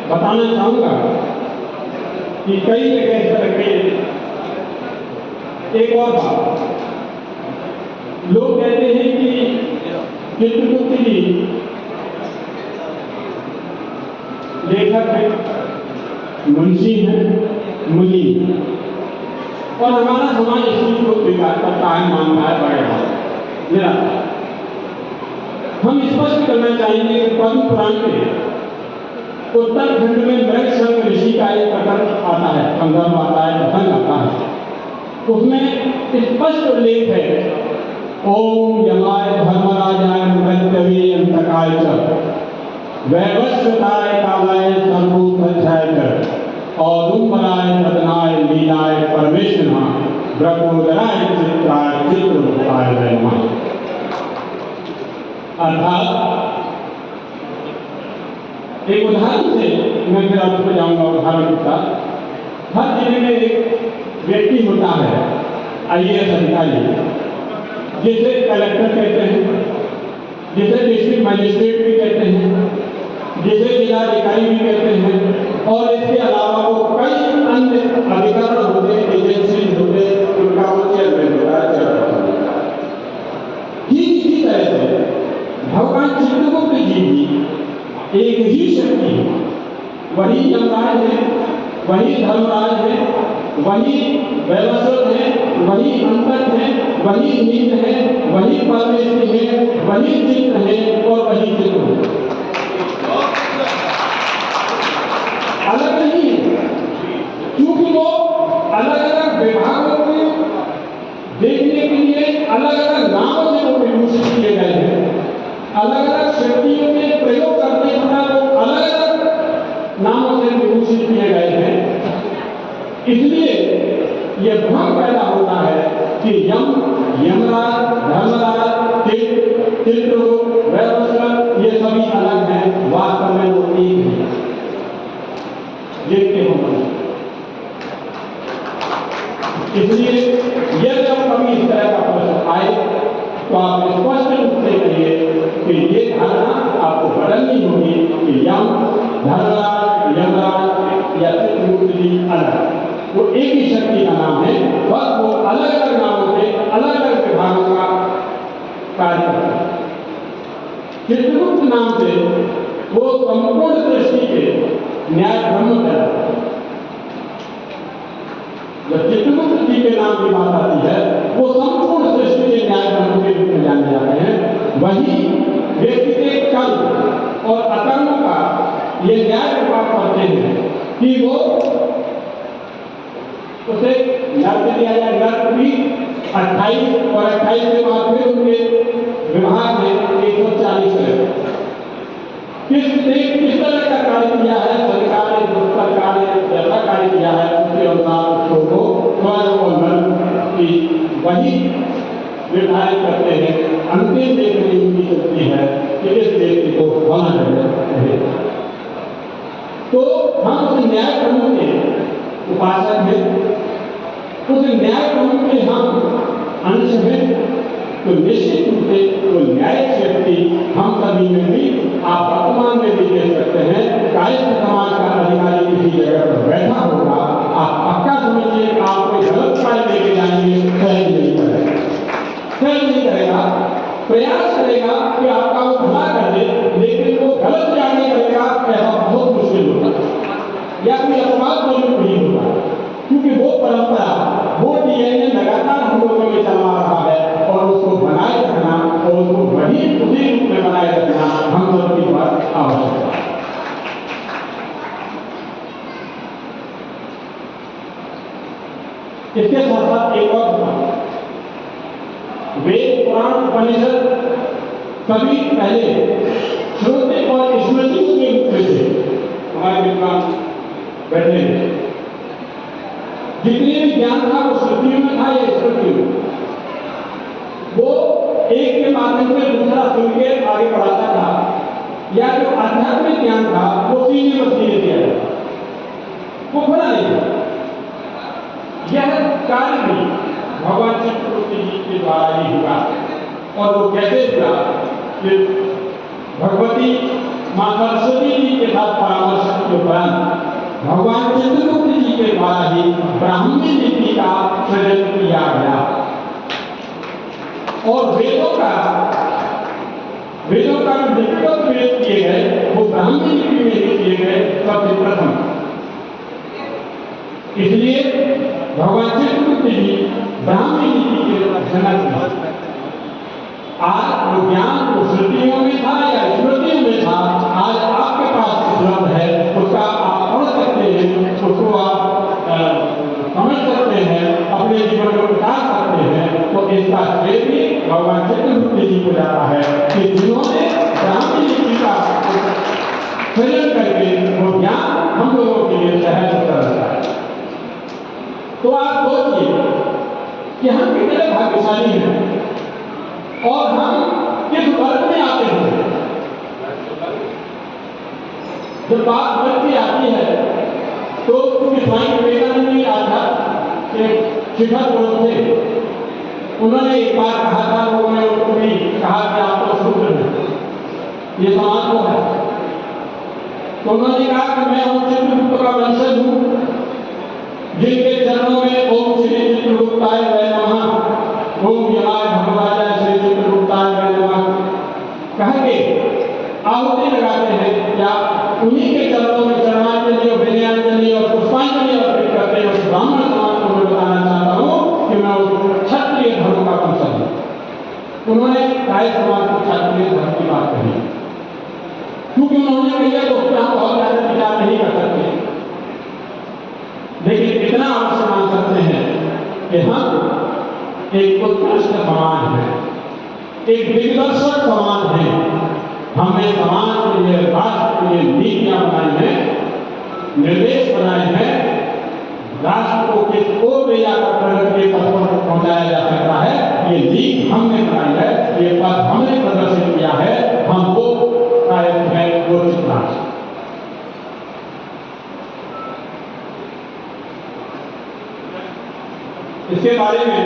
बताना चाहूंगा कि कई जगह इस तरह के एक और बात, लोग कहते हैं कि चित्रगुप्त जी लेखक हैं, मुंशी हैं, मुनि हैं, और हमारा समाज इस चीज को स्वीकार करता है, मानता है, बढ़ेगा। हम स्पष्ट करना चाहेंगे कि पद्म पुराण में उत्तरखंड में मृगशंग ऋषि का एक प्रकरण आता है, संदर्भ आता है, प्रसंग आता है। उसमें स्पष्ट उल्लेख है, ओम यमाय धर्मराजाय मृत्यवे अंतकाय च वैवस्वताय कालाय सर्वोत्थाय च औदुम्बराय पदनाय लीलाय परमेश्वरा ब्रह्मोदराय चित्राय चित्ररूपाय नमः। अर्थात एक उदाहरण से मैं फिर आपको जाऊंगा, उदाहरण का हर जिले में एक व्यक्ति होता है, IAS अधिकारी, जिसे कलेक्टर कहते हैं, जिसे डिस्ट्रिक्ट मजिस्ट्रेट भी कहते हैं, जिसे जिलाधिकारी भी कहते हैं, और इसके अलावा वो कई अन्य अधिकारी होते हैं, एजेंसी होते हैं, उनका वो चेयरमैन होता है, चेयरपर्सन। ठीक इसी तरह से भगवान चित्रगुप्त एक ही शक्ति है, वही यमराज है, वही धर्मराज है, वही वैवस्वत है, वही अंतक है, वही नील है, वही परमेश्वर है, वही चित्र है और वही चित्र है। अलग नहीं है, क्योंकि वो अलग अलग विभागों को देखने के लिए अलग अलग नामों से वो विभूषित किए गए हैं। अलग अलग शक्तियों के प्रयोग करने पर वो अलग अलग नामों से विभूषित किए गए हैं। इसलिए ये भ्रम पैदा होता है कि यमराज, धर्मराज, चित्रगुप्त, वैवस्वत ये सभी अलग हैं, वास्तव में वो एक है। देखते हो, इसलिए यदि अब कभी इस तरह का प्रश्न आए तो आप स्पष्ट रूप से कहिए कि ये धारणा आपको बदलनी होगी कि यम, धर्मराज, यमराज या चित्रगुप्त जी अलग, वो एक ही शक्ति का नाम है, बस वो अलग अलग नामों से अलग अलग विभागों का कार्य करता है। चित्रगुप्त नाम से वो संपूर्ण सृष्टि के न्याय ब्रह्म कहलाता है। जब चित्रगुप्त जी के नाम की बात आती है, वो संपूर्ण सृष्टि के न्याय ब्रह्म के रूप में जाने जाते हैं। वही व्यक्ति के कर्म और अकर्म का ये न्याय विभाग करते हैं कि वो उसे नर्क दिया जाए, नर्क भी 28 और 28 के बाद फिर उनके विभाग में 140 है। किस तरह का कार्य किया है सरकार ने, सरकार ने जैसा कार्य किया है उसके अनुसार उसको स्वर्ग और नर्क की वही निर्धारित करते हैं। अंतिम देखने उनकी शक्ति है कि इस व्यक्ति को होना चाहिए। तो हम उस न्याय ब्रह्म के उपासक हैं, उस न्याय ब्रह्म के हम अंश हैं, तो निश्चित रूप से वो न्यायिक शक्ति हम सभी में भी, आप वर्तमान में भी देख सकते हैं। कायस्थ समाज का अधिकारी किसी जगह पर बैठा होगा, आप पक्का समझिए आप कोई गलत कार्य लेके जाएंगे, सहज नहीं करेगा, सहज नहीं करेगा, प्रयास करेगा कि आपका वो भला कर दे, लेकिन वो गलत जाने करेगा, ऐसा बहुत मुश्किल होता है या कोई अपवाद मौजूद नहीं होता, क्योंकि वो परंपरा, वो डीएनए लगातार हम लोगों में चला रहा है और उसको बनाए रखना और उसको वही उसी रूप में बनाए रखना हम सबकी बात आवश्यक है। इसके साथ साथ एक और बात, वेद, पुराण, उपनिषद सभी पहले श्रुति और स्मृतियों के रूप में थे। हमारे विद्वान बैठे हैं, जितने भी ज्ञान था वो श्रुतियों में था या स्मृतियों में, वो एक के माध्यम से दूसरा सुन के आगे बढ़ाता था, या जो आध्यात्मिक ज्ञान था वो सीने में सीने दिया जाता, वो खुला नहीं था। यह कार्य भी भगवान चित्रगुप्त जी के द्वारा ही हुआ। और वो कैसे हुआ कि भगवती मां सरस्वती जी के साथ परामर्श के उपरांत भगवान चित्रगुप्त जी के द्वारा ही ब्राह्मी लिपि का सृजन किया गया और वेदों का जो लिपिबद्ध वेद किए गए वो ब्राह्मी लिपि में ही किए गए सबसे प्रथम। इसलिए भगवान चित्रगुप्त जी ब्राह्मी लिपि के जनक। आज वो ज्ञान वो श्रुतियों में था या स्मृतियों में था, आज आपके पास उपलब्ध है, उसका आप पढ़ सकते हैं, उसको आप समझ सकते हैं, अपने जीवन में उतार सकते हैं। तो इसका श्रेय भी भगवान चित्रगुप्त जी को जाता है कि जिन्होंने ब्राह्मी लिपि का सृजन करके वो ज्ञान हम लोगों के लिए सहज करता है। तो आप सोचिए कि हम कितने भाग्यशाली हैं और हम किस वर्ग में आते हैं। जब बात वर्ग की आती है तो स्वामी विवेकानंद ने आधा एक शिखर पुरुष थे, उन्होंने एक बार कहा था, लोगों ने उनको भी कहा कि आप तो शूद्र हैं, ये समाज को है। तो उन्होंने कहा कि मैं उन चित्रगुप्त का वंशज हूं जिनके चरणों में ओम श्री चित्रगुप्ताय वै नमः, ओम यमाय भगवाय श्री चित्रगुप्ताय वै नमः कह के आहुति लगाते हैं। क्या उन्होंने गाय समाज की छात्र के धर्म की बात कही, क्योंकि उन्होंने कहा तो उसमें हम बहुत ज्यादा विचार नहीं कर सकते, लेकिन इतना अवश्य मान सकते हैं कि हम एक उत्कृष्ट समाज है, एक दिग्दर्शक समाज है। हमने समाज के लिए, राष्ट्र के लिए नीतियां बनाई हैं, निर्देश बनाए हैं, राष्ट्र को किस ओर ले जाकर प्रगति के पथ पर पहुंचाया जा सकता है, ये नीति हमने बनाई है, ये पथ हमने प्रदर्शित किया है। हम वो कायम है, वो चिंता। इसके बारे में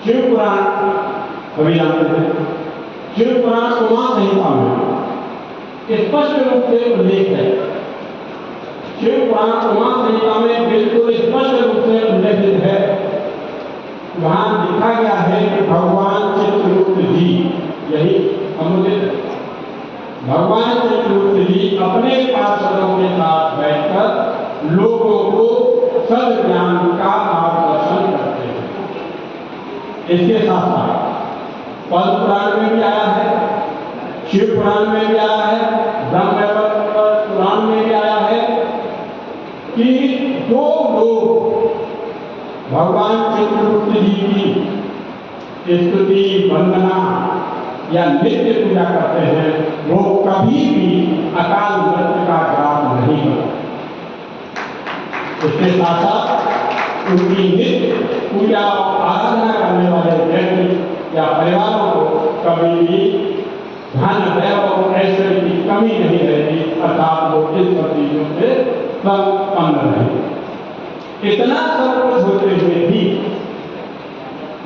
शिव पुराण कभी जानते हैं, शिव पुराण उमा संहिता में स्पष्ट रूप से उल्लेख है। शिव पुराण उमा संहिता में बिल्कुल स्पष्ट रूप से उल्लेखित है। वहां लिखा गया है कि भगवान चित्रगुप्त जी, यही अनुदित है, भगवान चित्रगुप्त जी अपने पार्षदों के साथ बैठकर लोगों को सद्ज्ञान का मार्गदर्शन करते हैं। इसके साथ साथ पद्म पुराण में भी आया है, शिव पुराण में भी आया है, ब्रह्मवैवर्त पुराण में भी आया है कि जो लोग भगवान चित्रगुप्त जी की स्तुति, वंदना या नित्य पूजा करते हैं, वो कभी भी अकाल मृत्यु का ग्रास नहीं करते। इसके साथ साथ उनकी नित्य पूजा और आराधना करने वाले व्यक्ति या परिवारों को कभी भी धन, वैभव, ऐश्वर्य की कमी नहीं रहती, अर्थात वो इन सब चीजों से संपन्न रहे। इतना सब कुछ होते हुए भी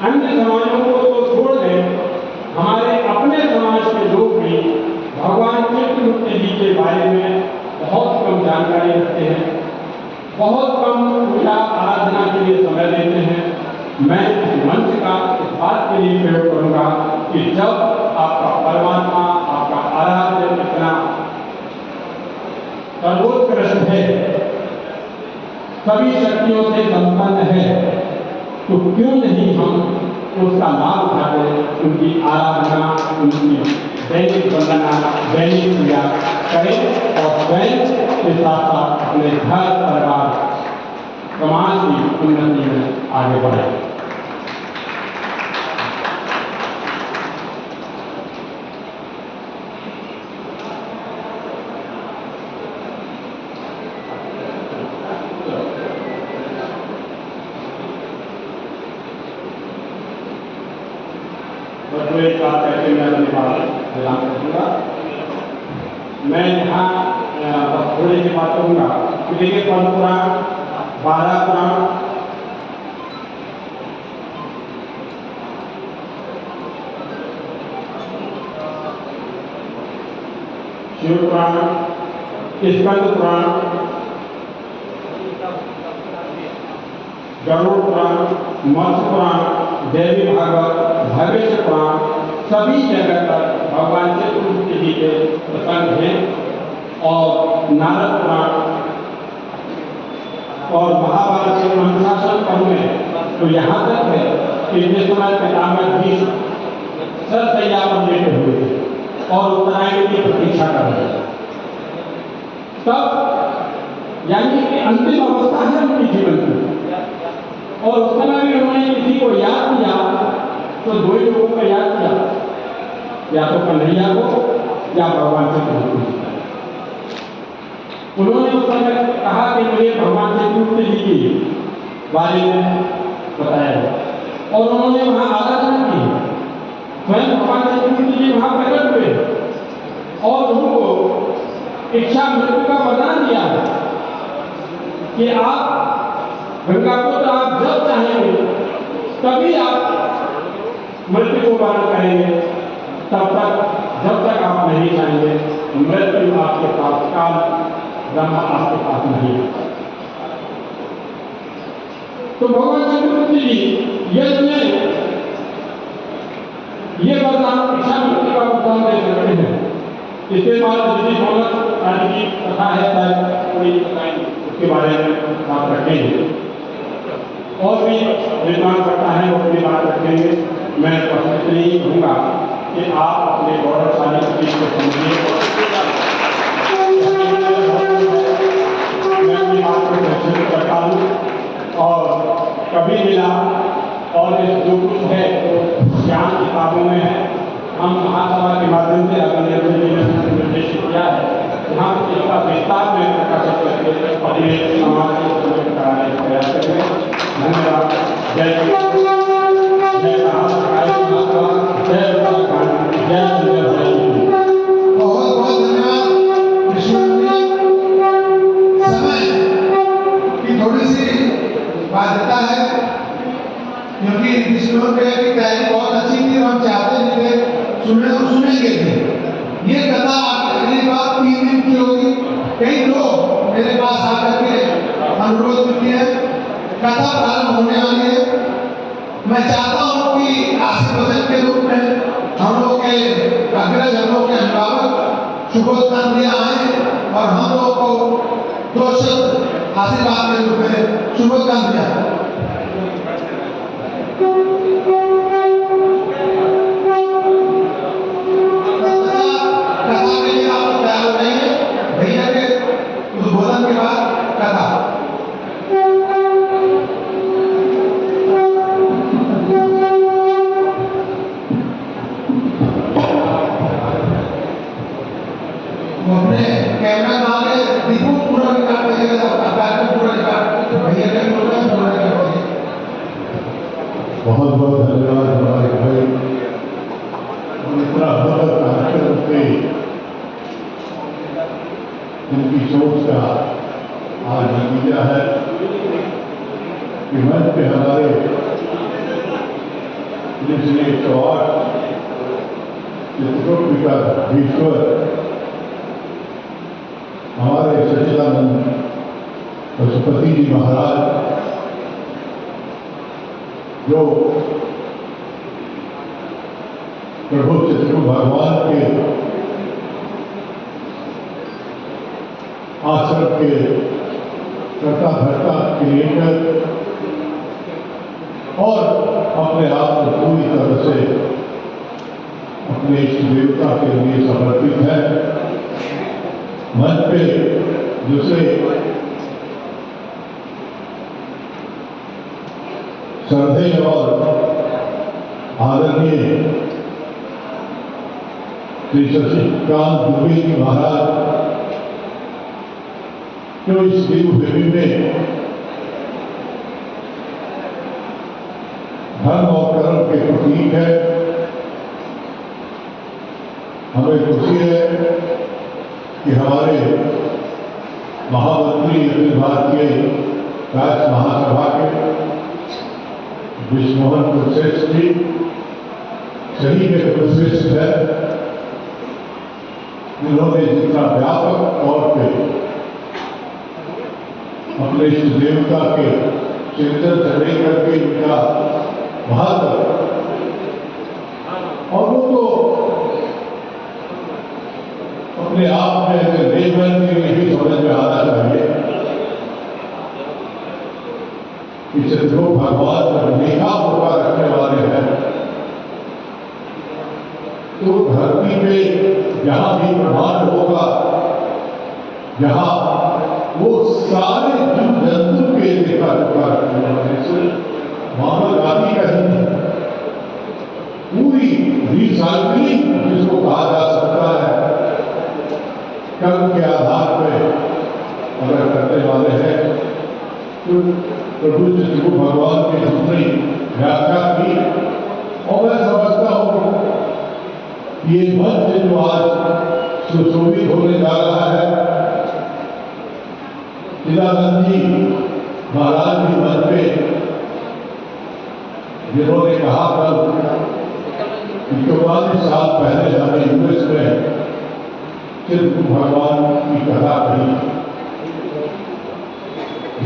अन्य समाजों को तो छोड़ दें, हमारे अपने समाज के लोग भी भगवान चित्रगुप्त जी के बारे में बहुत कम जानकारी रखते हैं, बहुत कम पूजा आराधना के लिए समय देते हैं। मैं इस मंच का इस बात के लिए प्रयोग करूंगा कि जब आपका परमात्मा, आपका आराध्य इतना सर्वोत्कृष्ट है, सभी शक्तियों से संपन्न है, तो क्यों नहीं हम उसका लाभ उठाते, उनकी आराधना, उनकी दैनिक वंदना, दैनिक पूजा करें और स्वयं के साथ साथ अपने घर, परिवार, समाज की उन्नति में आगे बढ़े। एक बात कहते मैं अपनी बात ऐलान करूँगा। मैं यहाँ थोड़ी सी बात करूँगा कि देखिए पद्म पुराण, 12 पुराण, शिव पुराण, स्कंद पुराण, गरुड़ पुराण, मत्स्य पुराण, देवी भागवत, भविष्य पुराण, सभी जगह पर भगवान चित्रगुप्त जी के प्रसंग हैं। और नारद पुराण और महाभारत के अनुशासन पर्व में तो यहाँ तक है कि जिस समय पितामह भीष्म सरसैया पर लेटे हुए थे और उत्तरायण की प्रतीक्षा कर रहे थे, तब यानी कि अंतिम अवस्था है उनके जीवन की, और उस समय भी उन्होंने किसी को याद किया तो दो ही लोगों को याद किया, या तो कन्हैया को या भगवान चित्रगुप्त जी। उन्होंने उस समय कहा कि मुझे भगवान चित्रगुप्त जी के बारे में बताया, और उन्होंने वहां आराधना की। स्वयं भगवान चित्रगुप्त जी वहां प्रकट हुए और उनको इच्छा मृत्यु का वरदान दिया कि आप गंगापुत्र, आप जब चाहेंगे तभी आप मृत्यु को वर्ण करेंगे, तब तक जब तक आप नहीं चाहेंगे मृत्यु आपके पास, काल ब्रह्म आपके पास नहीं है। तो भगवान चित्रगुप्त जी यज्ञ में ये वरदान, इच्छा मृत्यु का वरदान दे सकते हैं। इसके बाद ऋषि शौनक आदि की कथा है, शायद थोड़ी बताएंगे उसके बारे में बात रखेंगे। और भी विद्वान करता है वो अपनी बात रखेंगे। मैं पसंद नहीं दूंगा कि आप अपने गौरवशाली स्पीच को समझिए। मैं अपनी बात को संक्षिप्त करता हूँ और कभी मिला और इस जो कुछ है ज्ञान किताबों में है। हम महासभा के माध्यम से आदरणीय जी ने निर्देशित किया है कि हम इसका विस्तार में प्रकाशित करके अपने समाज के समृद्ध कराने का प्रयास करेंगे। धन्यवाद। जय जय बहुत बहुत धन्यवाद विश्वनाथ जी। समय की थोड़ी सी बाध्यता है क्योंकि विष्णु की तैयारी बहुत अच्छी थी और हम चाहते नहीं थे सुनने और सुनेंगे थे। ये कथा अगली बार 3 दिन की होगी। कई लोग मेरे पास आकर के अनुरोध किए हैं। कथा प्रारंभ होने वाली है। मैं चाहता हूँ कि आशीर्वचन के रूप में हम लोग के अग्रज, हम लोग के अभिभावक सुबोध गांधी आए और हम लोग को 2 शब्द आशीर्वाद के रूप में सुबोध गांधी आए। कथा के लिए आप तैयार हो जाएंगे। भैया के उद्बोधन के बाद कथा। अपने कैमरा डाले दीपू पूरा रिकॉर्ड करेगा। कार्यक्रम पूरा रिकॉर्ड भैया का पूरा रिकॉर्ड। बहुत बहुत धन्यवाद हमारे भाई। इतना बड़ा कार्यक्रम से उनकी सोच का आज नतीजा है कि मंच पे हमारे पिछले 108 चित्रकूट पीठाधीश्वर हमारे सच्चिदानंद पशुपति जी महाराज जो प्रभु चित्रकूट भगवान के आश्रम के कर्ता धर्ता क्रिएटर और अपने आप को पूरी तरह से अपने इष्ट देवता के लिए समर्पित है। मंच पे दूसरे श्रद्धेय और आदरणीय श्री शशिकांत दुबे जी महाराज जो इस देवभूमि में धर्म और कर्म के प्रतीक है। हमें खुशी है कि हमारे महामंत्री अखिल भारतीय राज्य महासभा के विश्वमोहन कुलश्रेष्ठ जी सही में कुलश्रेष्ठ है। उन्होंने जितना व्यापक तौर पे अपने इष्ट देवता के चिंतन से लेकर के उनका महत्व और वो तो अपने आप में ऐसे देवबंद के लिए भी समझ में आना चाहिए कि चित्रकूट भगवान पर निगाह होकर रखने वाले हैं। तो धरती पे जहां भी ब्रह्मांड होगा, जहां वो सारे जीव जंतु के देखा जोखा रखने वाले सिर्फ मानव जाति का ही नहीं, पूरी रिसाइकलिंग जिसको कहा जा सकता है कर्म के आधार पर अगर करने वाले हैं तो प्रभु चित्रकूट भगवान की दूसरी व्याख्या की। और मैं समझता हूँ ये मंच जो आज सुशोभित होने जा रहा है, चिदानंद जी महाराज की मंच पे जिन्होंने कहा था कि 44 साल पहले हमें यूएस में चित्रकूट भगवान की कथा कही।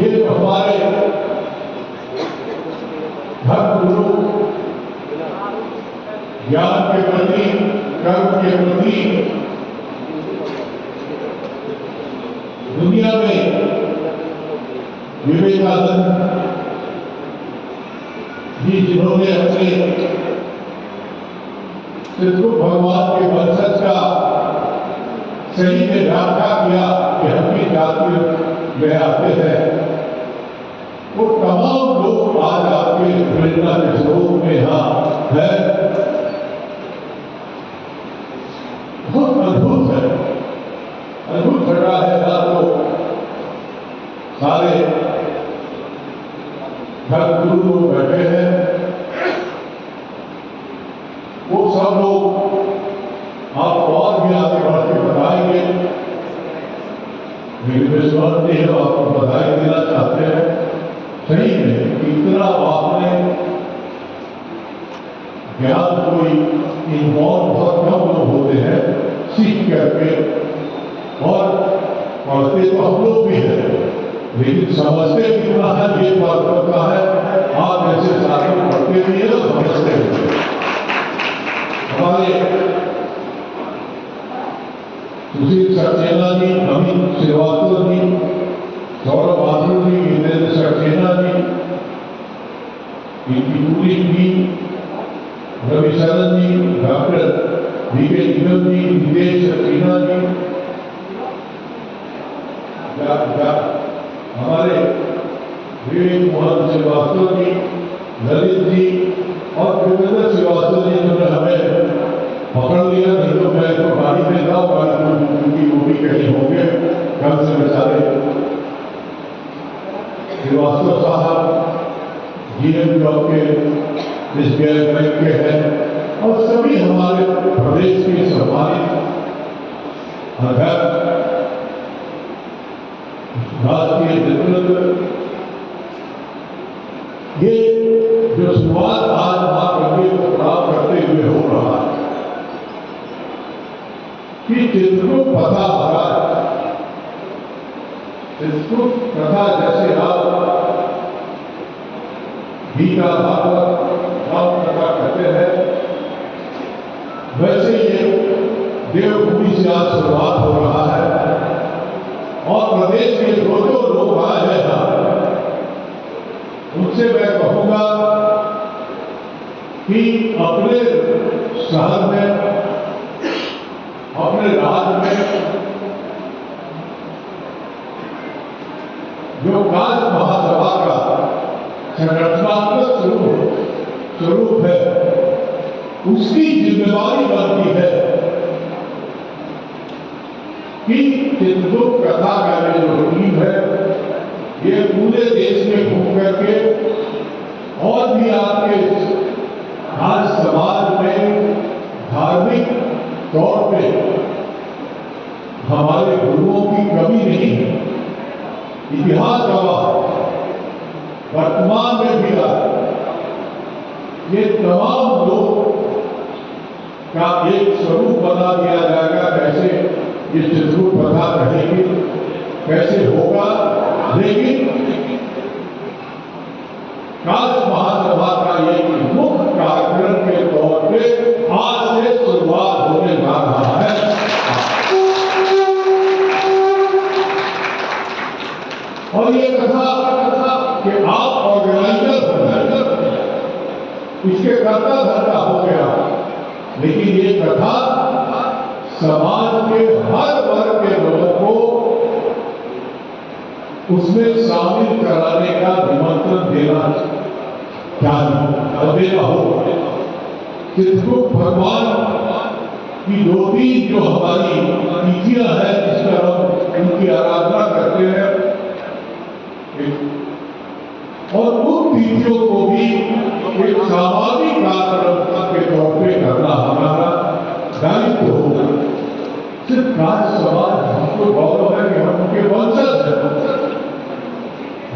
ये जो हमारे धर्म गुरु ज्ञान के प्रति, कर्म के प्रति दुनिया में विवेकानंद जिन्होंने अपने चित्रगुप्त भगवान के वंशज का सही में व्याख्या किया कि हम भी जाति में आते हैं, वो तमाम लोग आज आपके प्रेरणा के स्रोत में यहाँ है। बहुत अद्भुत है, अद्भुत घटा है। ना तो सारे धर्मगुरु लोग बैठे हैं, वो सब लोग आपको और भी आगे बढ़ के बताएंगे। मेरे विश्वास नहीं है, आपको बधाई देना चाहते हैं। सही में इतना आपने ज्ञान कोई इन्वॉल्व बहुत कम लोग होते हैं सीख करके, और पढ़ते तो हम लोग भी हैं, लेकिन समझते कितना है ये बात करता है। आप ऐसे साथी पढ़ते भी हैं और समझते भी हैं। हमारे सुशील सक्सेना जी, अमित श्रीवास्तव जी, सौरभ आसू जी, वीरेंद्र सक्सेना जी, इनकी पूरी टीम, रविशरण जी, डॉक्टर वीके निगम जी, निदेश सक्सेना जी, हमारे विवेक मोहन श्रीवास्तव जी, ललित जी और वीरेंद्र श्रीवास्तव जी, जिन्होंने हमें पकड़ लिया। नहीं तो मैं तो गाड़ी में था, उनकी वो भी कहीं होंगे कल से बेचारे। श्रीवास्तव साहब जीएम ब्लॉक के एसबीआई बैंक के हैं, और सभी हमारे प्रदेश के सम्मानित अध्यक्ष, राष्ट्रीय नेतृत्व। ये जो शुरुआत आज मां गंगे को प्रणाम करते हुए हो रहा है कि चित्रगुप्त कथा महाराज, चित्रगुप्त कथा जैसे आप गीता भागवत राम कथा कहते हैं, वैसे ये देवभूमि से आज शुरुआत हो रहा है। और प्रदेश के जो लोग आए हैं उनसे मैं कहूंगा कि अपने शहर में, अपने राज्य में जो कास्ट महासभा का संगठनात्मक स्वरूप है, उसकी जिम्मेवारी बनती है कि चित्रगुप्त कथा का जो टीम है ये पूरे देश में घूम करके और भी आपके आज समाज में धार्मिक तौर पे हमारे गुरुओं की कमी नहीं है। इतिहास गवाह वर्तमान में भी ये तमाम लोग का एक स्वरूप बना दिया जाएगा। कैसे ये चित्रगुप्त कथा रहेगी, कैसे होगा, लेकिन कास्ट महासभा का एक मुख्य कार्यक्रम के तौर पे आज से शुरुआत होने जा रहा है। और ये कथा कि आप ऑर्गेनाइजर इसके करता धरता हो गया, लेकिन ये कथा समाज के हर वर्ग के लोगों को उसमें शामिल कराने का निमंत्रण देना चाहिए और देना होगा। चित्रगुप्त भगवान की 2-3 जो हमारी तिथियां हैं जिस पर हम उनकी आराधना करते हैं, और उन तिथियों को भी एक सामाजिक कार्यक्रम के तौर पे करना हमारा दायित्व होगा। सिर्फ कास्ट समाज हमको गौरव है कि हम उनके वंशज हैं,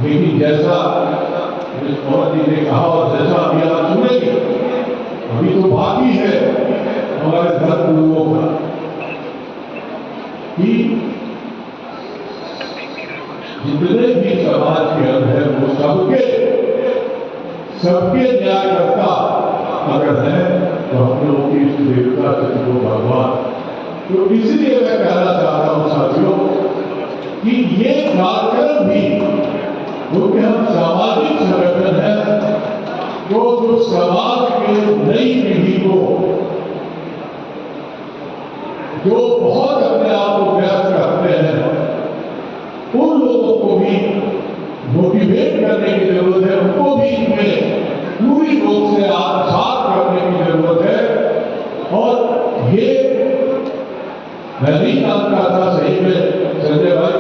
लेकिन जैसा मोहन जी ने कहा और जैसा अभी आप सुनेंगे, अभी तो बाकी है हमारे धर्म गुरुओं का कि जितने भी समाज के अंग हैं वो सबके न्यायकर्ता अगर है तो हम लोगों की इष्ट देवता चित्रगुप्त भगवान। तो इसलिए मैं कहना चाहता हूं साथियों कि ये कार्यक्रम भी क्योंकि हम सामाजिक संगठन है, जो समाज के नई पीढ़ी को जो बहुत अपने आप को व्यस्त करते हैं, उन लोगों को भी मोटिवेट करने की जरूरत है, उनको भी इसमें पूरी रूप से आत्मसात करने की जरूरत है। और ये मैं नहीं जानता था सही में संजय भाई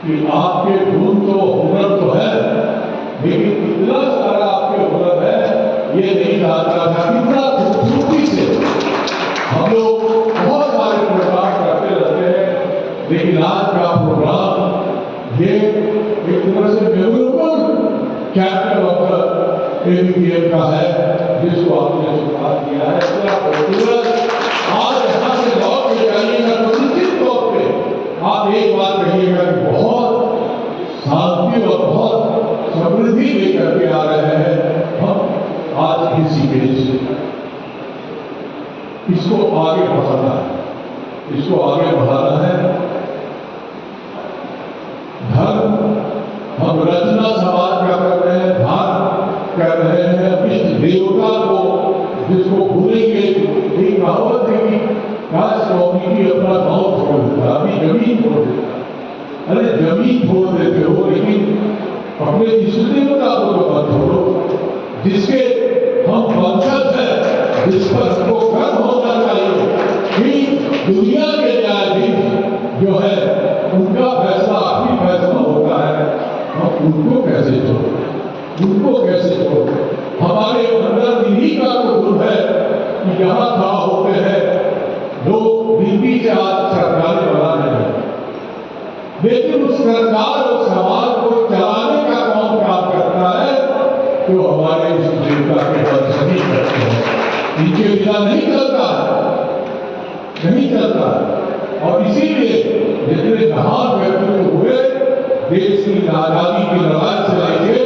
कि आपके गुण तो हुनर तो है, लेकिन इतना सारा आपके हुनर है ये नहीं जानता था। कितना खूबसूरती से हम लोग बहुत सारे प्रोग्राम करते रहते हैं, लेकिन आज का प्रोग्राम ये एक तरह से memorable chapter of the ABPM का है, जिसको आपने शुरुआत किया है। इतना खूबसूरत आज यहाँ से लौट के जाइएगा तो निश्चित तौर पे आप एक बात कहिएगा कि बहुत शांति और बहुत समृद्धि लेकर के आ रहे हैं हम आज इसी पेज से। इसको आगे बढ़ाना है, इसको आगे बढ़ाना है। धर्म हम रचना समाज का कर रहे हैं, ध्यान कर रहे हैं, इष्ट देवता को जिसको भूलेंगे। एक कहावत है कि काश कौमी अपना गांव छोड़ देता, अभी जमीन छोड़ देता। अरे जमीन छोड़ देते हो, लेकिन अपने इष्ट देवता को तो मत छोड़ो, जिसके हम वंशज हैं, जिस पर हमको गर्व होना चाहिए कि दुनिया के न्यायाधीश जो है उनका फैसला आखिरी फैसला होता है। हम उनको कैसे छोड़ें, उनको कैसे छोड़ें? हमारे अंदर इन्हीं का तो गुण है कि यहाँ खड़ा होते हैं लोग गिनती से आज सरकारें बनाने लगे, लेकिन उस सरकार और समाज को चलाने का कौन काम करता है? जो हमारे इस देवता के वंश नहीं करते हैं। इनके बिना नहीं चलता, नहीं चलता। और इसीलिए जितने महान व्यक्तित्व हुए देश की आजादी की लड़ाई से लेके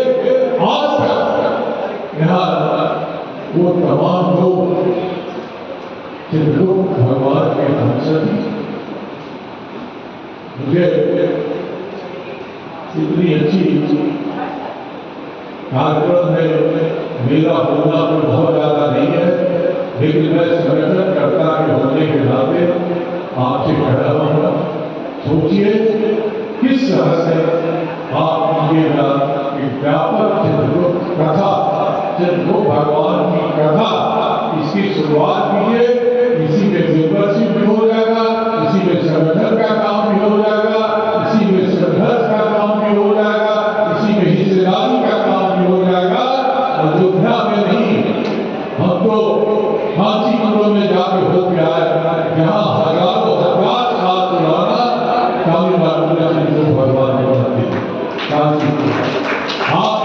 आज तक, यहाँ वो तमाम लोग जिनको भगवान के वंशज। मुझे इतनी अच्छी कार्यक्रम में मेरा बोलना तो बहुत ज्यादा नहीं है, लेकिन मैं संगठन करता के होने के नाते आपसे कह रहा हूँ, सोचिए किस तरह से आप ये व्यापक चित्रगुप्त कथा, चित्रगुप्त भगवान की कथा, इसकी शुरुआत कीजिए। इसी में मेंबरशिप भी हो जाएगा, इसी में संगठन का काम भी हो जाएगा, इसी में संघर्ष का काम भी हो जाएगा, इसी में हिस्सेदारी का काम भी हो जाएगा। अयोध्या में नहीं, हम तो काशी मंदिर में जाके हो गया है, जहाँ हजारों हजार साल पुराना तमिलनाडु में चित्रगुप्त भगवान के मंदिर काशी। आप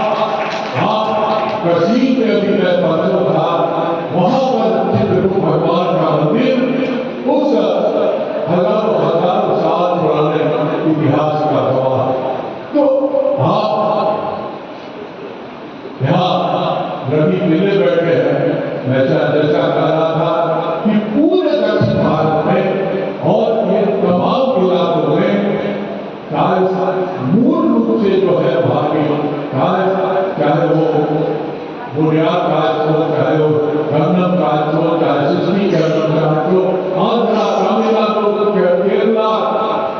कश्मीर में अभी मैं परसों था, वहां पर चित्रगुप्त भगवान का मंदिर उस हजारों हजारों साल पुराने इतिहास का गवाह है। तो आप यहाँ रवि मिले बैठे हैं, मैं जैसा कह रहा था कि पूरे दक्षिण भारत में और ये तमाम इलाकों में मूल रूप से जो है भागी चाहे वो बुनियाद काज हो, चाहे वो गन्नम काज हो, चाहे सिस्मी गन्नम काज हो, आंध्रा, तमिलनाडु, केरला,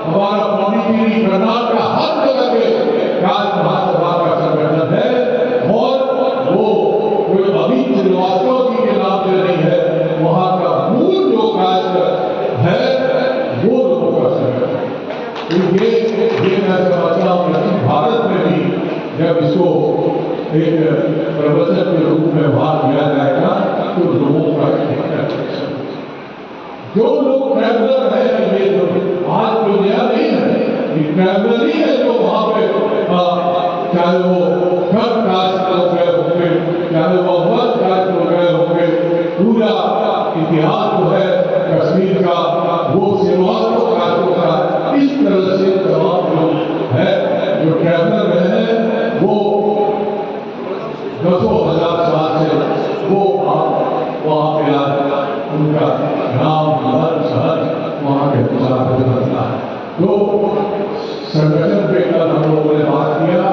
हमारा पौंडीचेरी, कर्नाटक, हर जगह के काज महासभा का संगठन है। और वो कोई अभी श्रीवास्तव जी के नाम से नहीं है, वहां का मूल जो काज है वो लोगों का संगठन है। तो ये मैं समझता हूँ दक्षिण भारत में भी जब इसको एक प्रवचन के रूप में भाग लिया जाएगा तो लोगों का जो लोग ट्रैवलर है, ये जो आज जो नया नहीं है, ट्रैवलर ही है जो वहां पे चाहे वो घर कास्ट हो गए होंगे, चाहे वो अवध कास्ट हो गए होंगे, पूरा इतिहास जो है कश्मीर का वो श्रीवास्तव कास्ट का। इस तरह से तमाम लोग है जो ट्रैवलर रहे हैं, वो दसों हजार साल से वो वहाँ पे उनका नाम घर शहर वहाँ के अनुसार बदलता है। तो संगठन पे कल हम लोगों ने बात किया,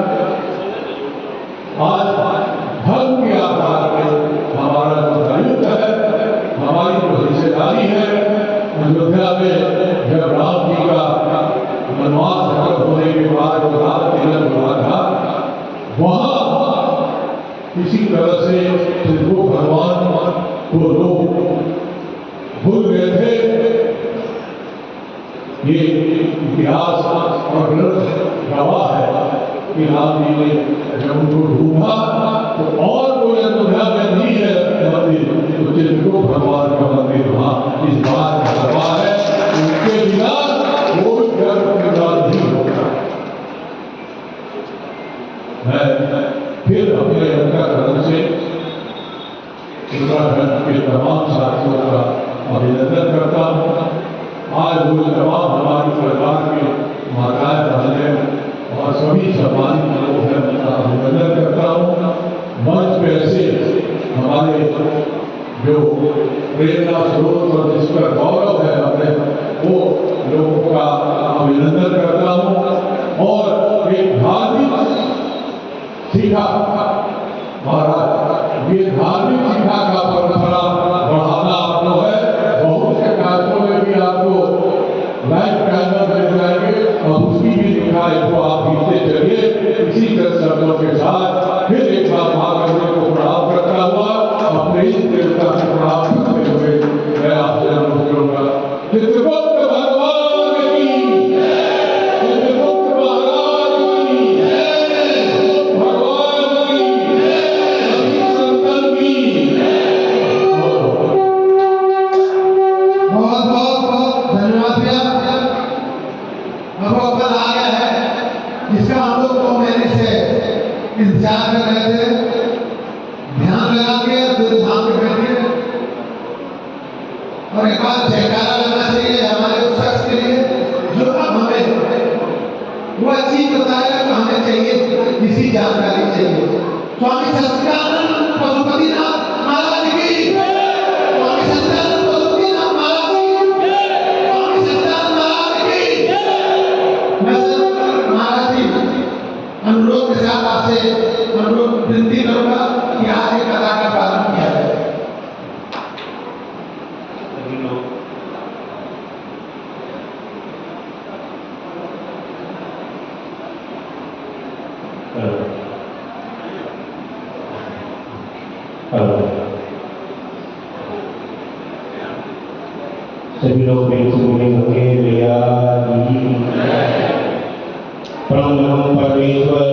आज हर उत्तराखंड के तमाम साथियों का अभिनंदन करता हूँ। आज वो तमाम हमारी सरकार के माताएं बहनें और सभी सम्मानित लोग हैं, उनका अभिनंदन करता हूँ। मंच पे ऐसे हमारे जो प्रेरणा स्रोत और जिस पर गौरव है हमें, वो लोगों का अभिनंदन करता हूँ। और एक धार्मिक शिखा महाराज, ये धार्मिक शिखा का परंपरा बढ़ाना आपको है। बहुत से कार्यक्रमों में भी आपको लाइव कैमरा मिल जाएंगे और उसकी भी दिखाई को आप पीछे चलिए। इसी तरह शब्दों के साथ फिर एक बार महागणपति को प्रणाम करता हुआ अपने इस देवता को प्रणाम करते हुए मैं आपसे अनुरोध करूंगा। चित्रगुप्त भगवान की, चित्रगुप्त महाराज की, भगवान की, संतन की। बहुत बहुत धन्यवाद भैया। अब वो पल आ गया है जिसका हम लोग 2 महीने से इंतजार कर रहे थे। ध्यान लगा के दिल थाम के बैठिए और एक बार जयकारा लगना चाहिए हमारे उस शख्स के लिए जो अब हमें वो चीज बताएगा तो हमें चाहिए, इसी जानकारी चाहिए। स्वामी सच्चिदानंद पशुपतिनाथ महाराज की, स्वामी सच्चिदानंद पशुपतिनाथ महाराज की, स्वामी सच्चिदानंद महाराज की। मैं सर महाराज जी अनुरोध के साथ आपसे अनुरोध विनती करूंगा कि आज एक कथा का प्रारंभ किया जाए। सभी लोग परम परमेश्वर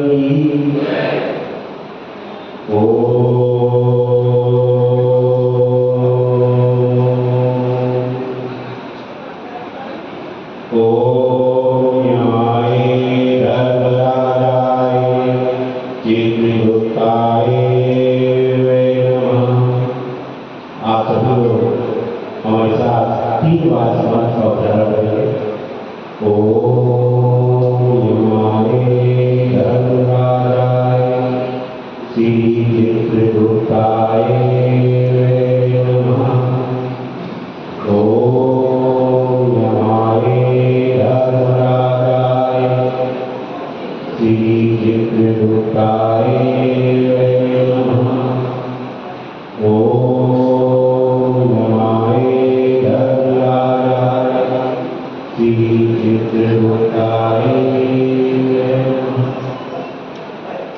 की आप सभी लोग हमारे साथ 3 बार समाज का उच्चारण करेंगे।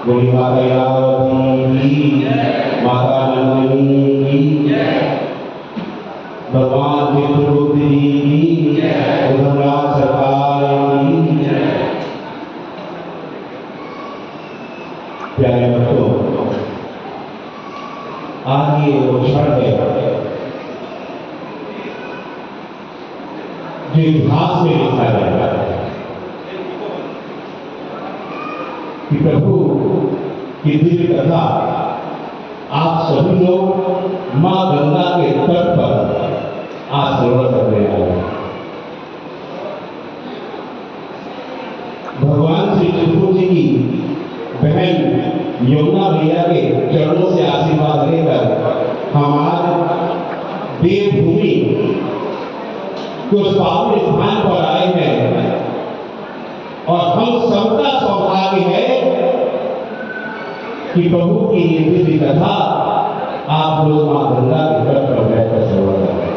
बोली माता यावती की, माता नंदिनी की, भगवान चित्रगुप्त जी की, धर्मराज सरकार की। प्यारे बच्चों, आज ये वो क्षण है जो इतिहास में लिखा जाएगा कि प्रभु की दिव्य कथा आप सभी लोग मां गंगा के तट पर आज श्रवण करने आए। भगवान श्री चित्रगुप्त जी की बहन यमुना मैया के चरणों से आशीर्वाद लेकर हम आज देवभूमि के उस पावन स्थान पर आए हैं और हम सबका सौभाग्य है कि प्रभु की ये दिव्य कथा आप लोग मां गंगा के तट पर बैठकर श्रवण कर रहे हैं।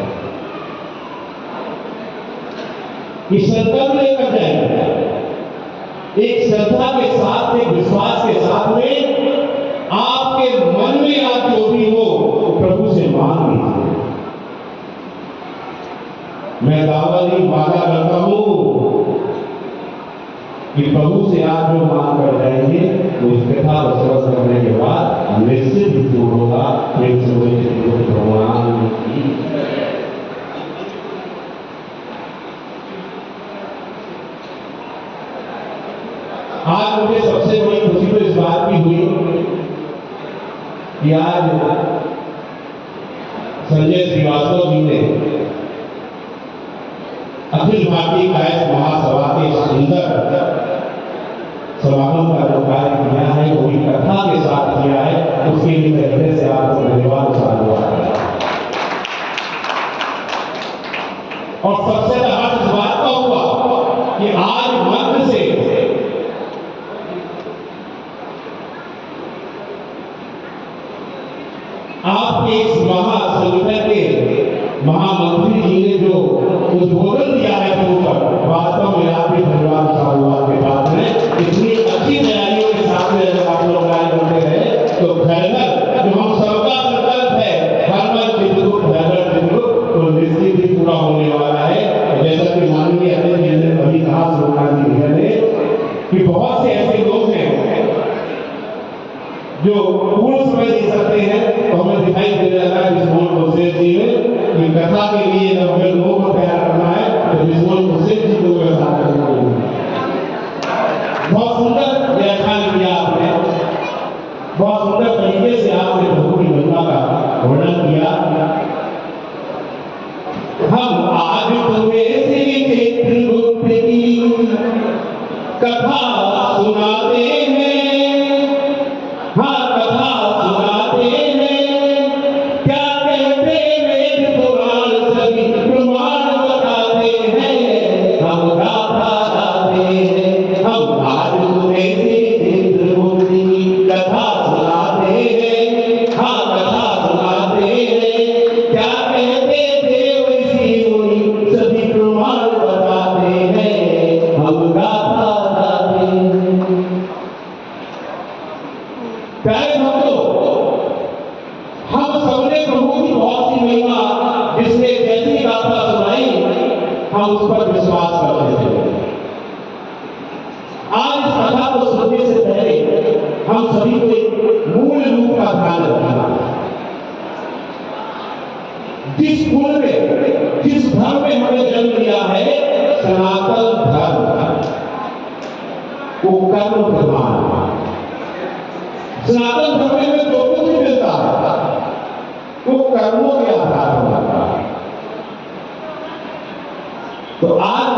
इस संकल्प लेकर जाएंगे, एक श्रद्धा के साथ, एक विश्वास के साथ में आपके मन में आप जो भी हो प्रभु से मांग लीजिए। मैं दावरी वादा करता हूं कि प्रभु से आप जो मांग कर जाएंगे तो इस कथा को श्रवण करने के बाद निश्चित ही दूर होगा। भगवान की आज मुझे सबसे बड़ी खुशी तो इस बात की हुई कि आज संजय श्रीवास्तव जी ने अखिल भारतीय गायक महासभा के सुंदर समागम का जो कार्य किया है वो भी कथा के साथ किया है, उसके लिए मैं हृदय से आपको धन्यवाद साधुवाद करता हूं। और सबसे ज्यादा इस बात का हुआ कि आज मंच से आपके इस महासंगठन के महामंत्री जी ने जो उद्बोधन दिया है ऊपर, वास्तव में आपके धन्यवाद साधुवाद के बाद में इतनी अच्छी तैयारियों के साथ में अगर आप लोग आए होते हैं तो घर जो हम सबका संकल्प है हर मन चित्रकूट घर चित्रकूट तो निश्चित ही पूरा होने वाला है। जैसा कि माननीय अध्यक्ष जी ने अभी कहा सुल्तान जी ने कि बहुत से ऐसे लोग हैं जो पूर्ण समय दे सकते हैं, तो हमें दिखाई देने लगा विस्मोल प्रोसेस जी में कि कथा के लिए जब हमें लोगों को तैयार करना है तो विस्मोल प्रोसेस जी को व्यवस्था करना होगी। बहुत सुंदर व्याख्यान किया आपने, बहुत सुंदर तरीके से आपने प्रभु की महिमा का वर्णन किया। हम आज तुम्हें श्री चित्रगुप्त की कथा सुनाते हैं, हाँ कथा सुनाते हैं, क्या कहते वेद पुराण सभी प्रमाण बताते हैं, हम गाथा गाते हैं। हम आज तुम्हें श्री चित्रगुप्त की कथा सुनाते हैं, हाँ कथा सुनाते हैं, क्या कहते देव ऋषि मुनि सभी प्रमाण बताते हैं, हम गाथा गाते हैं। प्यारे भक्तों, हम सबने प्रभु की बहुत सी महिमा जिसने जैसी गाथा सुनाई हम उस पर विश्वास करते थे। आज इस कथा को सुनने से पहले हम सभी को एक मूल रूप का ध्यान रखना है। जिस कुल में जिस धर्म में हमने जन्म लिया है सनातन धर्म, वो कर्म प्रधान है। सनातन धर्म में जो कुछ मिलता है वो कर्मों के आधार पर मिलता है। तो आज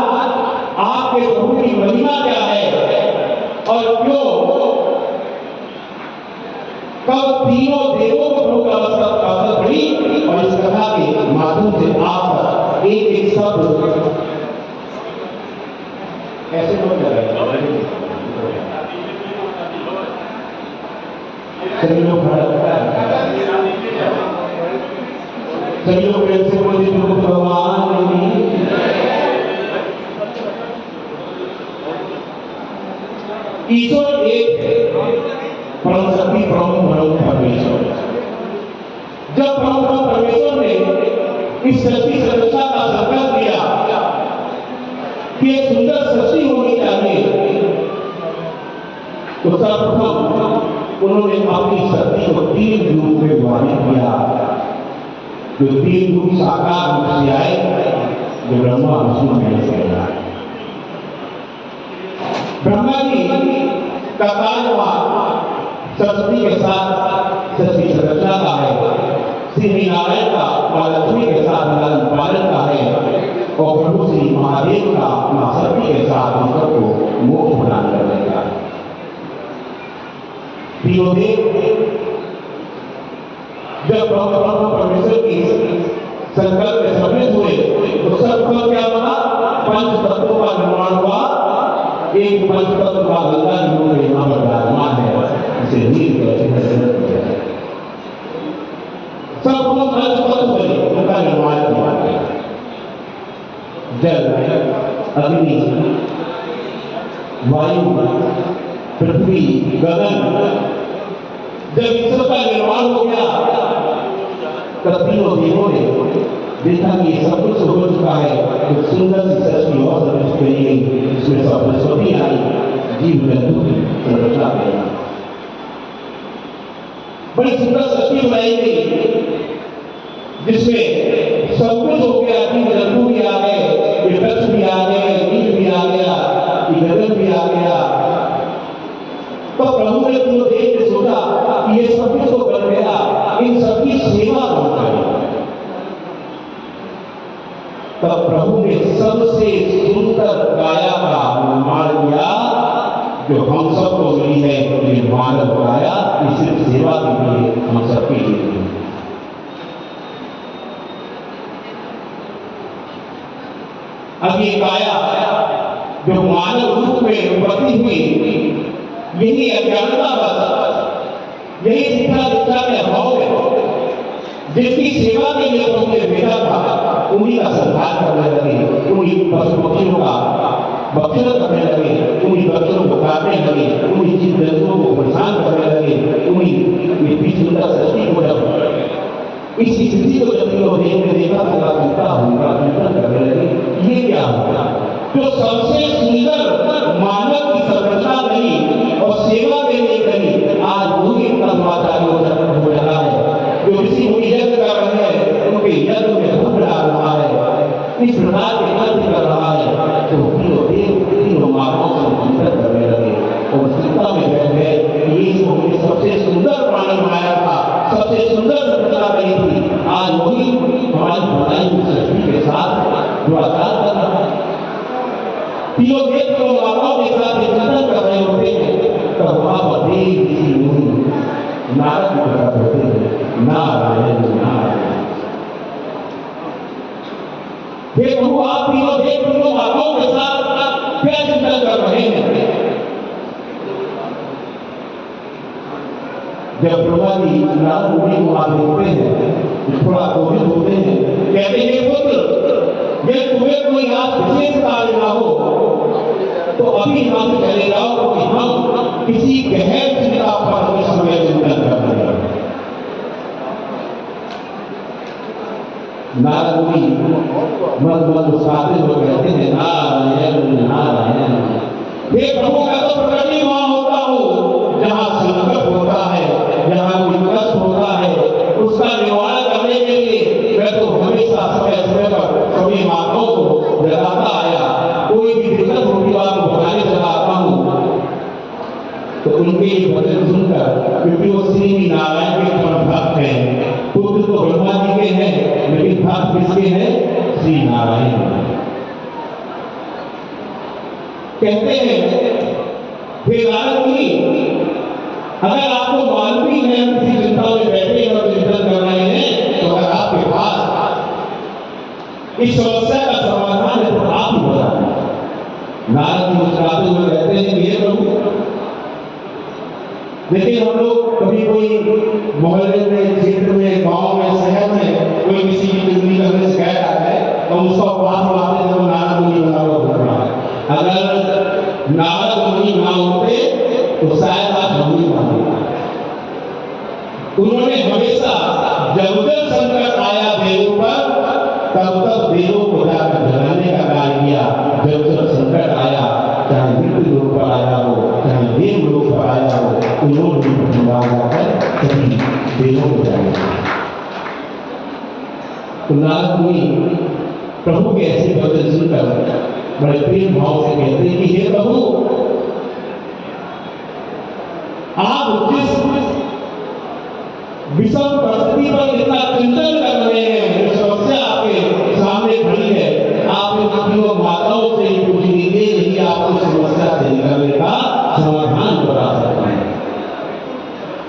आपके प्रभु की महिमा क्या है और क्यों कब तीनों देवों को प्रभु का अवसर पड़ी, और इस कथा के माध्यम से आप एक एक शब्द कैसे बोल रहे हैं। सभी लोग प्रेम से बोलिए प्रभु भगवान की। ईश्वर एक है, परम शक्ति परम परमेश्वर। जब परम परमेश्वर ने इस सृष्टि संरचना का संकल्प लिया कि एक सुंदर सृष्टि होनी चाहिए, तो सर्वप्रथम उन्होंने अपनी शक्ति को तीन रूप में विभाजित किया। जो तीन रूप साकार रूप से आए, जो ब्रह्मा विष्णु महेश से आए। ब्रह्मा जी का कार्यभार सरस्वती के साथ सृष्टि संरचना का है, श्री नारायण का मां लक्ष्मी के साथ लालन पालन का है, और प्रभु श्री महादेव का मां सती के साथ हम सबको मोक्ष प्रदान करने का है। तीनों देव जब परमेश्वर की संकल्प में सम्मिलित हुए तो सर्वप्रथम क्या बना, पंच तत्वों का निर्माण हुआ। एक पंच तत्व का गंगा जी में यहाँ पर विराजमान है, इसे नील कहते हैं। सर्वप्रथम पंच तत्व बने, उनका निर्माण किया। जल, अग्नि, वायु, पृथ्वी, गगन। जब ईश्वर का निर्माण हो गया तब तीनों देवों ने देखा कि सब कुछ हो चुका है, तो सुंदर सी सृष्टि और सृष्टि करी गई, जिसमें सरस्वती आई, जीव जंतु की संरचना करी। बड़ी सुंदर सृष्टि बनाई गई जिसमें सब कुछ हो गया। जीव जंतु भी आ गए, ये वृक्ष भी आ गए, नील भी आ गया, ये गगन भी आ गया। तो प्रभु ने तो देख के सोचा कि ये सब कुछ तो कर गया, इन सबकी सेवा कौन करेगा। तब प्रभु ने सबसे सुंदर काया का निर्माण किया जो हम सबको मिली है, ये मानव काया सिर्फ सेवा के लिए हम सबके लिए। अब ये काया जो मानव रूप में उपलब्धि हुई, यही अज्ञानता बस, यही शिक्षा दीक्षा के अभाव है। जिसकी सेवा के लिए प्रभु ने भेजा था, उन्हीं का संहार करने लगे, उन्हीं पशु पक्षियों का भक्षण करने लगे, उन्हीं बच्चों को काटने लगे, उन्हीं जीव जंतुओं को परेशान करने लगे, उन्हीं इतनी सुंदर सृष्टि को जब इस स्थिति को जब लोग देखा होगा चिंतन करने लगे, ये क्या होगा? जो सबसे सुंदर मानव की संरचना बनी और सेवा के लिए बनी, आज वही तत्वाचारी हो रहा है। जो ऋषि मुनि यज्ञ कर रहे हैं, उनके यज्ञ में धूप डाल रहा है, इस प्रकार के यज्ञ कर रहा है, तो तीनों मानवों से चिंतन करने लगे और चिंता में बैठे ये सबसे सुंदर प्राणी बनाया था, सबसे सुंदर संरचना बनी थी, आज वही हमारी बनाई हुई सृष्टि के साथ जो आचार कर रहा है। तीनों देव को माताओं के साथ चिंतन कर रहे होते हैं, तब वहां पर ऋषि मुनि नारद की तरफ होते हैं, नारायण नारायण। हे प्रभु, आप तीनों देव तीनों माताओं के साथ क्या चिंतन कर रहे हैं? जब ब्रह्मा जी नारद मुनि को वहां देखते हैं, थोड़ा क्रोधित होते हैं, कहते हैं पुत्र, यदि तुम्हें कोई आज विशेष कार्य ना हो तो अभी यहाँ से चले जाओ, क्योंकि हम किसी गहन चिंता पर इस समय चिंतन कर रहे हैं। नारद मुनि मन मुस्कुराते हुए कहते हैं, नारायण नारायण। हे प्रभु, मैं तो प्रकट ही वहां होता हूँ जहाँ संकट होता है, जहाँ कोई कष्ट होता है, उसका निवारण करने के लिए मैं तो हमेशा समय समय पर सभी माताओं को जगाता आया। कोई भी दिक्कत होती है आपको बताने चला आता हूँ, तो उनके वचन सुनकर, क्योंकि वो श्री नारायण के परम भक्त हैं, पुत्र तो ब्रह्मा जी के हैं, लेकिन भक्त किसके हैं? श्री नारायण। कहते हैं, हे नारद मुनि, अगर आपको मालूम ही है किसी चिंता में बैठे और चिंतन कर रहे हैं, तो अगर आपके पास इस समस्या का समाधान है तो आप ही बताएं। नारद जी मुस्कुराते हुए कहते हैं कि हे प्रभु, देखिए हम लोग कभी कोई मोहल्ले में, क्षेत्र में, गांव में, शहर में कोई किसी की बिजली करने से कह रहा है तो उसका पास लाते हैं, तो नारद मुनि बना हुआ होता है। अगर नारद मुनि ना होते तो शायद आज हम ही मानते। उन्होंने हमेशा जब जब संकट आया देवों पर, तब तक देवों को जाकर जगाने का कार्य किया। जब जब संकट आया, चाहे मृत्यु लोक पर आया हो, चाहे देव लोक पर आया हो, उन्होंने जाकर सभी देवों को जाएगा। तो नारद मुनि प्रभु के ऐसे वचन सुनकर बड़े प्रेम भाव से कहते हैं कि हे प्रभु, आप जिस विषम परिस्थिति पर इतना चिंतन कर रहे हैं, जो समस्या आपके सामने खड़ी है, आप इन तीनों माताओं से पूछ लीजिए, यही आपको समस्या से निकलने का समाधान बता सकता है।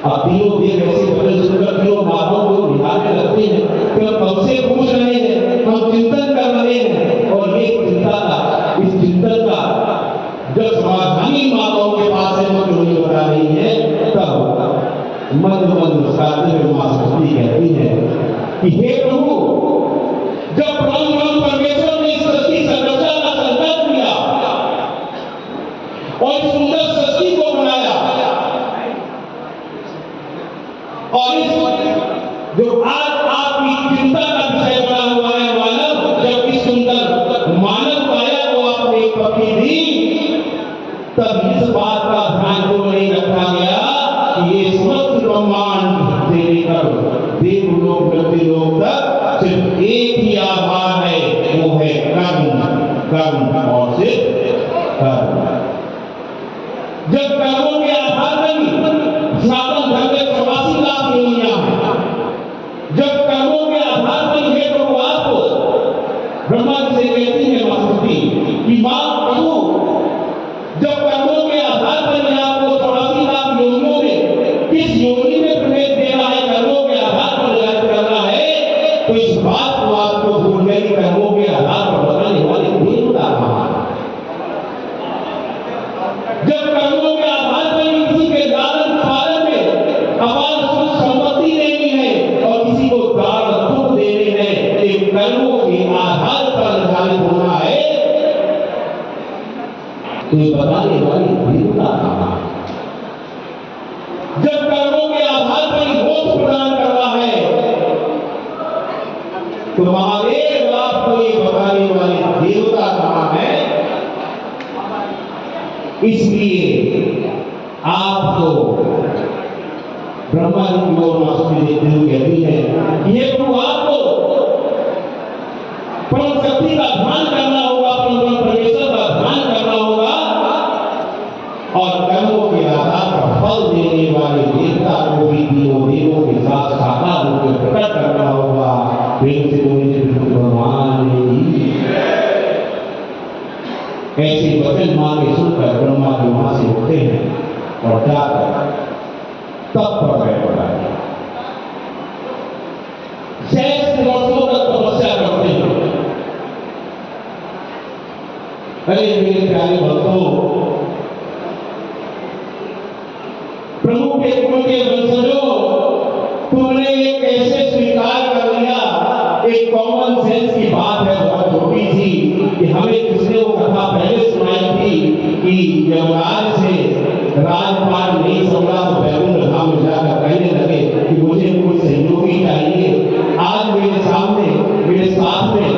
अब तीनों देव ऐसे वचन सुनकर तीनों माताओं को निहारने लगते हैं कि हम कब से पूछ रहे हैं, हम चिंतन कर रहे हैं, और ये चिंता का, इस चिंतन का जब समाधान ही माताओं के पास है, तो नहीं बता रही है, तब मंद मुस्कुराते हुए मां सरस्वती कहती है कि हे प्रभु, जब ब्रह्म परमेश्वर ने सृष्टि संरचना का संकल्प किया और सुंदर सृष्टि को बनाया, और इस जो आज आपकी चिंता का विषय बना हुआ है मानव, जब इस सुंदर मानव काया को आपने पकड़ी दी, तब इस बात का ध्यान को नहीं रखा गया कि ये समस्त ब्रह्मांड से लेकर देवलोक मृत्युलोक तक सिर्फ एक ही आधार है, वो है कर्म, कर्म और सिर्फ कर्म। जब कर्मों के आधार पर ही सनातन धर्म के 84 लाख योनियां हैं, जब कर्मों के आधार पर ही है, तो आपको ब्रह्मा तो इस बात को आपको भूल गए कि कर्मों के आधार पर बताने वाले देवता कहाँ हैं। जब कर्मों के आधार पर किसी के लालन पालन में अपार सुख संपत्ति देनी है और किसी को दान दुख देने हैं, एक कर्मों के आधार पर निर्धारित होना है, तो ये बताने वाली देवता कहाँ है। जब कर्मों के आधार पर मोक्ष प्रदान करना है, तो महादेव आपको ये बताने वाले देवता कहाँ है। इसलिए आपको ब्रह्मा जी की ओर आंसू देते हुए कहती है, ये प्रभु आपको परम शक्ति का ध्यान करना होगा, परम परमेश्वर का ध्यान करना होगा और कर्मों के आधार पर फल देने वाले देवता को भी तीनों देवों के साथ साकार रूप में प्रकट करना होगा। प्रेम से बोलिए भगवान की। ऐसे वचन मांगे सुनकर ब्रह्मा जी वहां से उठते हैं और जाकर तप पर बैठ पड़े। सहस्त्र वर्षों तक तपस्या करते हैं। अरे मेरे प्यारे भक्तों, प्रभु के कुल के वंशजों, तुमने ये कैसे स्वीकार कर लिया? एक कॉमन सेंस की बात है, बहुत छोटी सी, कि हमें किसने वो कथा पहले सुनाई थी कि यमराज से राजपाट नहीं संभला तो बैकुंठ धाम में जाकर कहने लगे कि मुझे कोई सहयोगी चाहिए। आज मेरे सामने, मेरे साथ में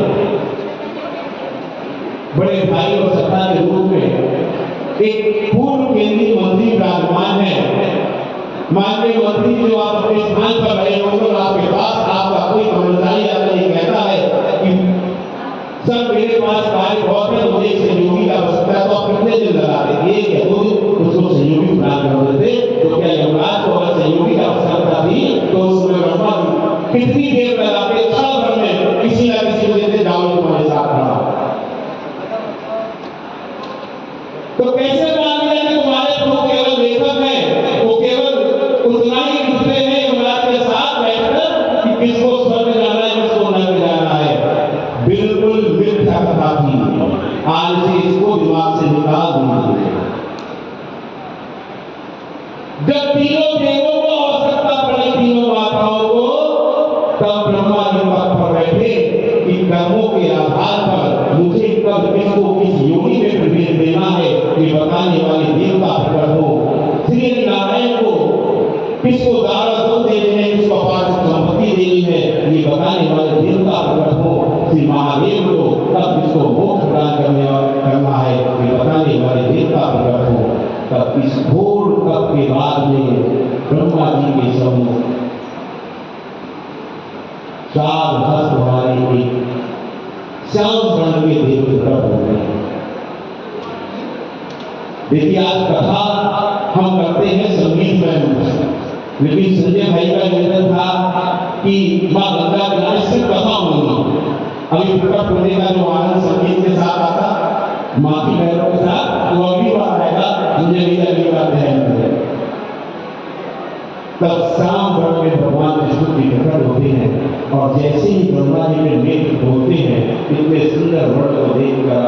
बड़े भाई और सत्ता के रूप में एक पूर्व केंद्रीय मंत्री विराजमान है। माननीय मंत्री जो आप अपने स्थान पर रहे होंगे और आपके पास आपका कोई कर्मचारी आकर ये कहता है कि सर मेरे पास कार्य बहुत है, मुझे एक सहयोगी की आवश्यकता है, तो आप कितने दिन लगा देंगे? एक या दो दिन उसको सहयोगी प्रदान कर देते। तो क्या यमराज को अगर सहयोगी की आवश्यकता थी तो उसमें ब्रह्मा कितनी देर लगाते? क्षण भर में किसी ना किसी को देते, जाओ तुम्हारे साथ रहा। तो कैसे मान लिया कि तुम्हारे प्रभु केवल लेखक है, वो केवल उतना ही लिखते हैं यमराज के साथ बैठकर कि किसको स्वर्ग जाना है, किसको नरक जाना है। बिल्कुल मिथ्या कथा थी। आज से इसको दिमाग से निकाल दीजिए। जब तीनों देवों को आवश्यकता पड़ी, तीनों माताओं को, तब ब्रह्मा जी पद पर बैठे कि कर्मों के आधार पर मुझे कब किसको किस योनि में प्रवेश देना है, ये बताने वाले देवता प्रकट हो। श्री नारायण को किसको दारा दुख देने हैं, किसको अपार संपत्ति देनी है, ये बताने वाले देवता प्रकट हो। श्री महादेव को तब किसको मोक्ष प्रदान करना है, ये बताने वाले देवता प्रकट हो। तब इस घोर तप के बाद में ब्रह्मा जी के सम्मुख चार हस्त वाले एक श्याम वर्ण के देव प्रकट हो गए। देखिए आज कथा हम करते हैं संगीत में, लेकिन संजय भाई का निवेदन था कि मां गंगा किनारे सिर्फ कथा होगी। अभी प्रकट होने का जो आनंद संगीत के साथ आता, मां की बहनों के साथ, वो अगली बार आएगा। मुझे भी अगली बार ध्यान करें। तब शाम वर्ण में भगवान विष्णु की प्रकट होते हैं और जैसे ही ब्रह्मा जी के नेत्र खोलते हैं, इतने सुंदर वर्ण को देख कर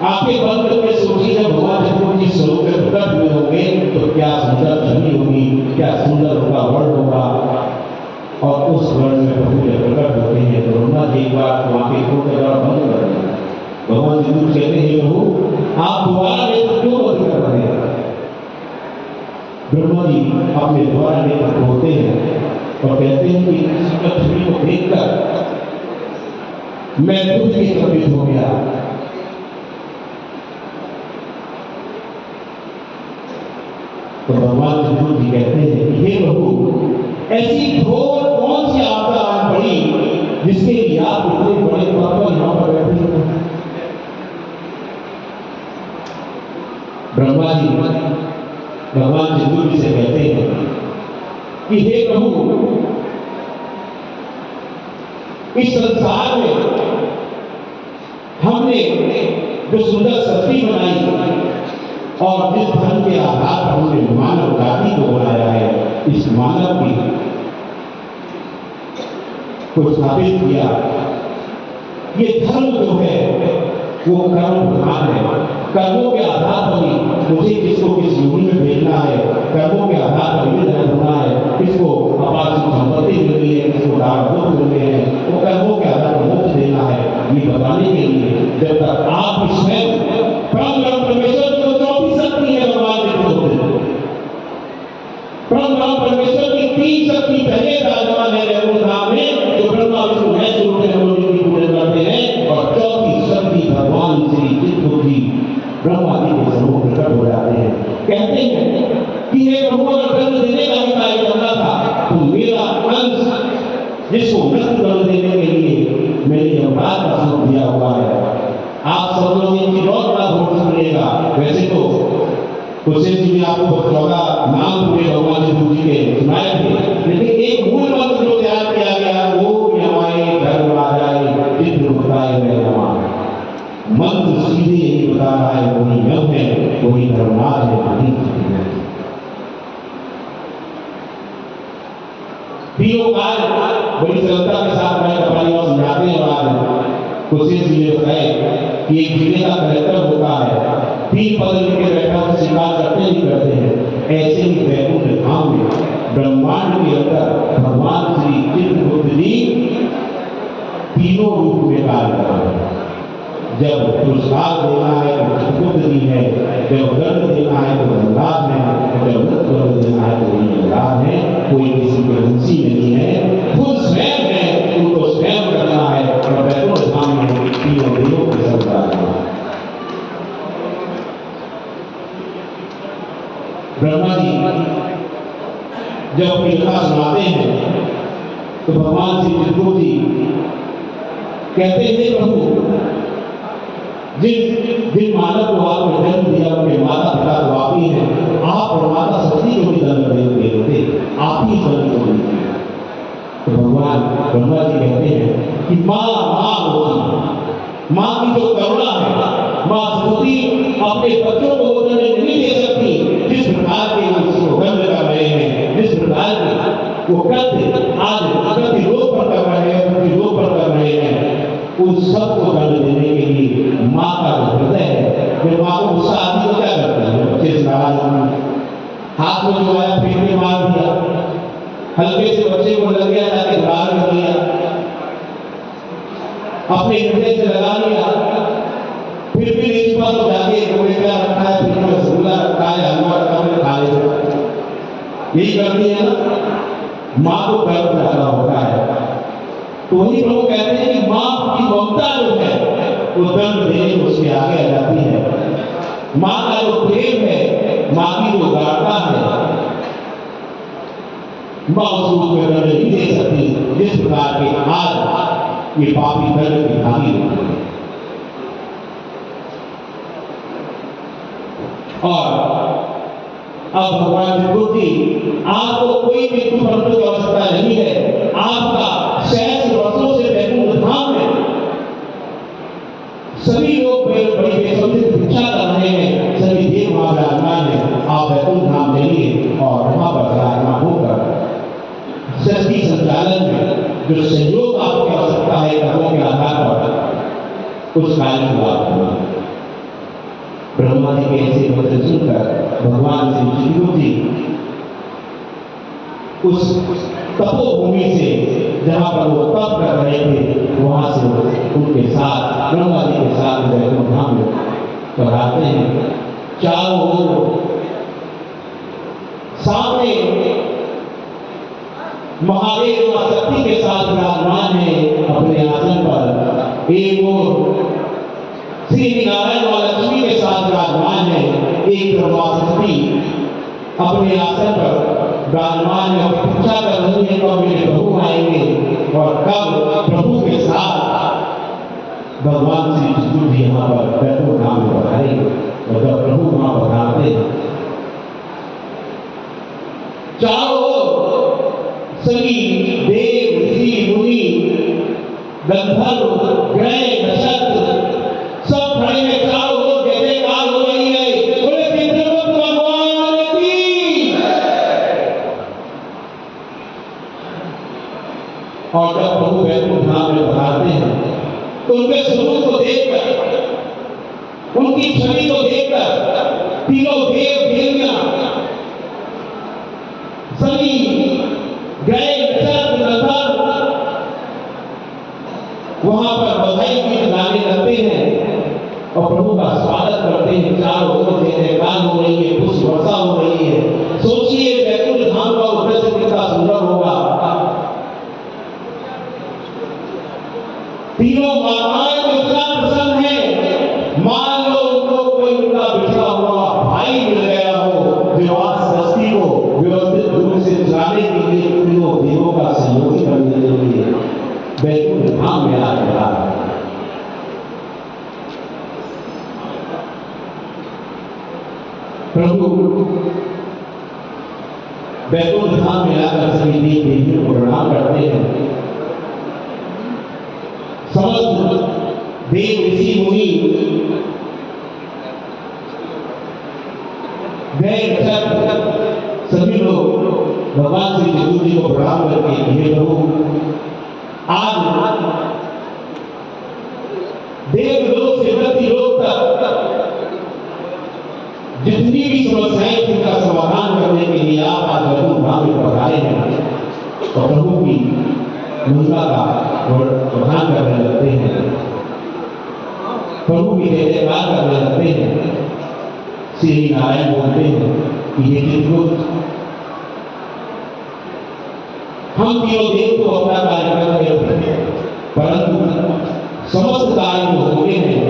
आंखें बंद करके सोचिए, जब भगवान विष्णु जी स्वरूप में प्रकट हुए होंगे तो क्या सुंदर छवि होगी, क्या सुंदर होगा वर्ण होगा। और उस वर्ण में प्रभु जब प्रकट होते हैं तो ब्रह्मा जी एक बार तो आंखें खोलकर बंद कर देते हैं। भगवान विष्णु कहते हैं, प्रभु आप दोबारा नेत्र क्यों बंद कर रहे हैं? ब्रह्मा जी अपने द्वारा नेत्र खोलते हैं और कहते हैं कि इस सुंदर छवि को देखकर मैं दुख की कवित हो गया। तो भगवान विष्णु जी कहते हैं कि हे प्रभु, ऐसी घोर कौन सी आपदा आ पड़ी जिसके लिए आप इतने बड़े पद पर यहाँ पर बैठे हैं? ब्रह्मा जी भगवान विष्णु जी से कहते हैं कि हे प्रभु, इस संसार में हमने जो सुंदर सृष्टि बनाई और जिस धर्म के आधार पर हमने मानव जाति को बनाया है, इस मानव की को स्थापित किया। ये धर्म जो है वो कर्म प्रधान है। कर्मों के आधार पर ही मुझे किसको किस योनि में भेजना है, कर्मों के आधार पर ही जन्म होना है, किसको अपार संपत्ति मिलनी है, किसको दान मिलने हैं, वो कर्मों के आधार पर मोक्ष देना है। ये बताने के लिए जब तक आप स्वयं परम परमेश्वर की 24 शक्ति है भगवान के परम परमेश्वर की 3 शक्ति पहले विराजमान है धाम में, जो ब्रह्मा विष्णु महेश रूप में हम लोग की पूजा करते हैं, और 24 शक्ति भगवान श्री चित्तबुद्धि ब्रह्मा जी के समूह प्रकट हो जाते हैं। कहते हैं कि ये प्रभु अगर दंड देने का भी कार्य करना था तो मेरा अंश जिसको नष्ट कर देने के लिए मैंने यमराज का स्वरूप दिया हुआ है। आप सब लोग इनकी बहुत बड़ा भोग सुनिएगा। वैसे तो कुशेष जी ने आपको 14 नाम पूरे भगवान जी के सुनाए थे, लेकिन एक मूल मंत्र जो तैयार किया गया वो यमाए धर्म राजाए चित्र बताए गए मंत्र सीधे यही बता रहा है वही यम है, वही धर्मराज है, वही तीनों कार्य बड़ी सरलता के साथ मैं कपाली और समझाते हैं। बाद कुशेष जी ने बताए कि एक जिले का कलेक्टर होता है, 3 पद लेके बैठा होकर स्वीकार करते ही करते हैं। ऐसे ही वैकुंठ धाम में ब्रह्मांड के अंदर भगवान श्री चित्रगुप्त जी तीनों रूप में कार्य कर रहे हैं। जब पुरस्कार देना है तो चित्रगुप्त जी है, जब दंड देना है तो धर्मराज है, जब दंड देना है तो वही धर्मराज है। कोई किसी के वंशी नहीं है, खुद स्वयं है, उनको स्वयं करना है। और वैकुंठ धाम में तीनों देवों की सरकार है। ब्रह्मा जी जब अपनी कथा सुनाते हैं तो भगवान श्री चित्रगुप्त जी कहते हैं प्रभु जिन मानव को आपने जन्म दिया उनके माता पिता तो आप ही हैं, आप और माता सती को भी जन्म देते, आप ही जन्म को देते। तो भगवान ब्रह्मा जी कहते हैं कि माँ होती, माँ की जो करुणा है, माँ सती अपने बच्चों को वो दंड नहीं दे सकती जिस प्रकार के उसको दंड कर रहे हैं, जिस प्रकार के वो करते आज प्रतिरोध पर कर रहे हैं, प्रतिरोध पर कर रहे हैं। उन सबको दंड देने के लिए माँ का जो हृदय है, जो माँ को गुस्सा आदमी को क्या करता है, बच्चे से नाराज हाथ में जो आया पेट में मार दिया, हल्के से बच्चे को लग गया जाके बाहर कर दिया, अपने हृदय से लगा लिया, फिर भी इस बात को जाके कोई क्या रखा है, फिर रसगुल्ला रखा है, हलवा रखा है, खा ले, यही करती है ना। माँ को गर्व ज्यादा होता है। तो वही प्रभु कहते हैं कि माँ की ममता जो है वो दंड देने को उसके आगे आ जाती है। माँ का जो प्रेम है, माँ की जो गाढ़ता है, माँ उस रूप में दंड नहीं दे सकती जिस प्रकार के आज ये पापी दंड की भागी होती है। और अब भगवान चित्रगुप्त जी आपको कोई भी दुख की आवश्यकता नहीं है। आपका सहस्र वर्षों से वैकुंठ धाम में सभी लोग बड़ी बेसब्री से भिक्षा कर रहे हैं, सभी देव वहां विराजमान है। आप वैकुंठ धाम जाइए और वहां पर विराजमान होकर सृष्टि संचालन में जो सहयोग आपकी आवश्यकता है कर्मों के आधार पर उस कार्य की बात करें। ब्रह्मा जी के ऐसे वचन सुनकर भगवान श्री चित्रगुप्त जी उस तपोभूमि से जहां पर वो तप कर रहे थे वहां से उनके साथ ब्रह्मा जी के साथ वैकुंठ धाम में पधारते हैं। चारों ओर सामने महादेव और शक्ति के साथ विराजमान है अपने आसन पर। एक ओर श्री नारायण और लक्ष्मी के साथ विराजमान है, एक शक्ति अपने आसन पर विराजमान है। प्रतीक्षा कर रही है कब मेरे प्रभु आएंगे और कब प्रभु के साथ भगवान श्री चित्रगुप्त जी यहाँ पर वैकुंठ धाम में पधारेंगे। और जब प्रभु वहां पधारते हैं चारों सभी देव ऋषि मुनि गंधर्व ग्रह नक्षत्र सब खड़े हैं। चारों ओर जय जयकार हो रही है। बोले चित्रगुप्त भगवान की। और जब प्रभु वैकुंठ धाम में पधारते हैं तो उनके स्वरूप को देखकर, उनकी छवि को देखकर तीनों देव देवियां सभी गए वहां पर बधाई गीत गाने लगते हैं और प्रभु का स्वागत करते हैं। चारों ओर जयकार हो रही है, पुष्प वर्षा हो रही है। सोचिए वैकुंठ धाम का उद्देश्य कितना सुंदर होगा। तीनों माताएं तो इतना प्रसन्न है, मान लो उनको कोई उनका बिछड़ा हुआ भाई मिल गया हो जो आज सृष्टि को व्यवस्थित रूप से चलाने के लिए तीनों देवों का सहयोग करने के लिए वैकुंठ धाम में आ रहा है। प्रभु वैकुंठ धाम में आकर सभी देव देवियों को प्रणाम करते हैं। समस्त देव ऋषि मुनि सभी लोग भगवान श्री विष्णु जी को प्रणाम करके हे प्रभु आज देवलोक से मृत्युलोक तक जितनी भी समस्याएं थी उनका समाधान करने के लिए आप आज वैकुंठ धाम में पधारे हैं और प्रभु की महिमा का प्रधान करने लगते हैं, प्रभु की जय जयकार करने लगते हैं। श्री नारायण बोलते हैं कि हे चित्रगुप्त, हम तीनों देव को अपना कार्य कर रहे हैं, परंतु समस्त कार्य जो होते हैं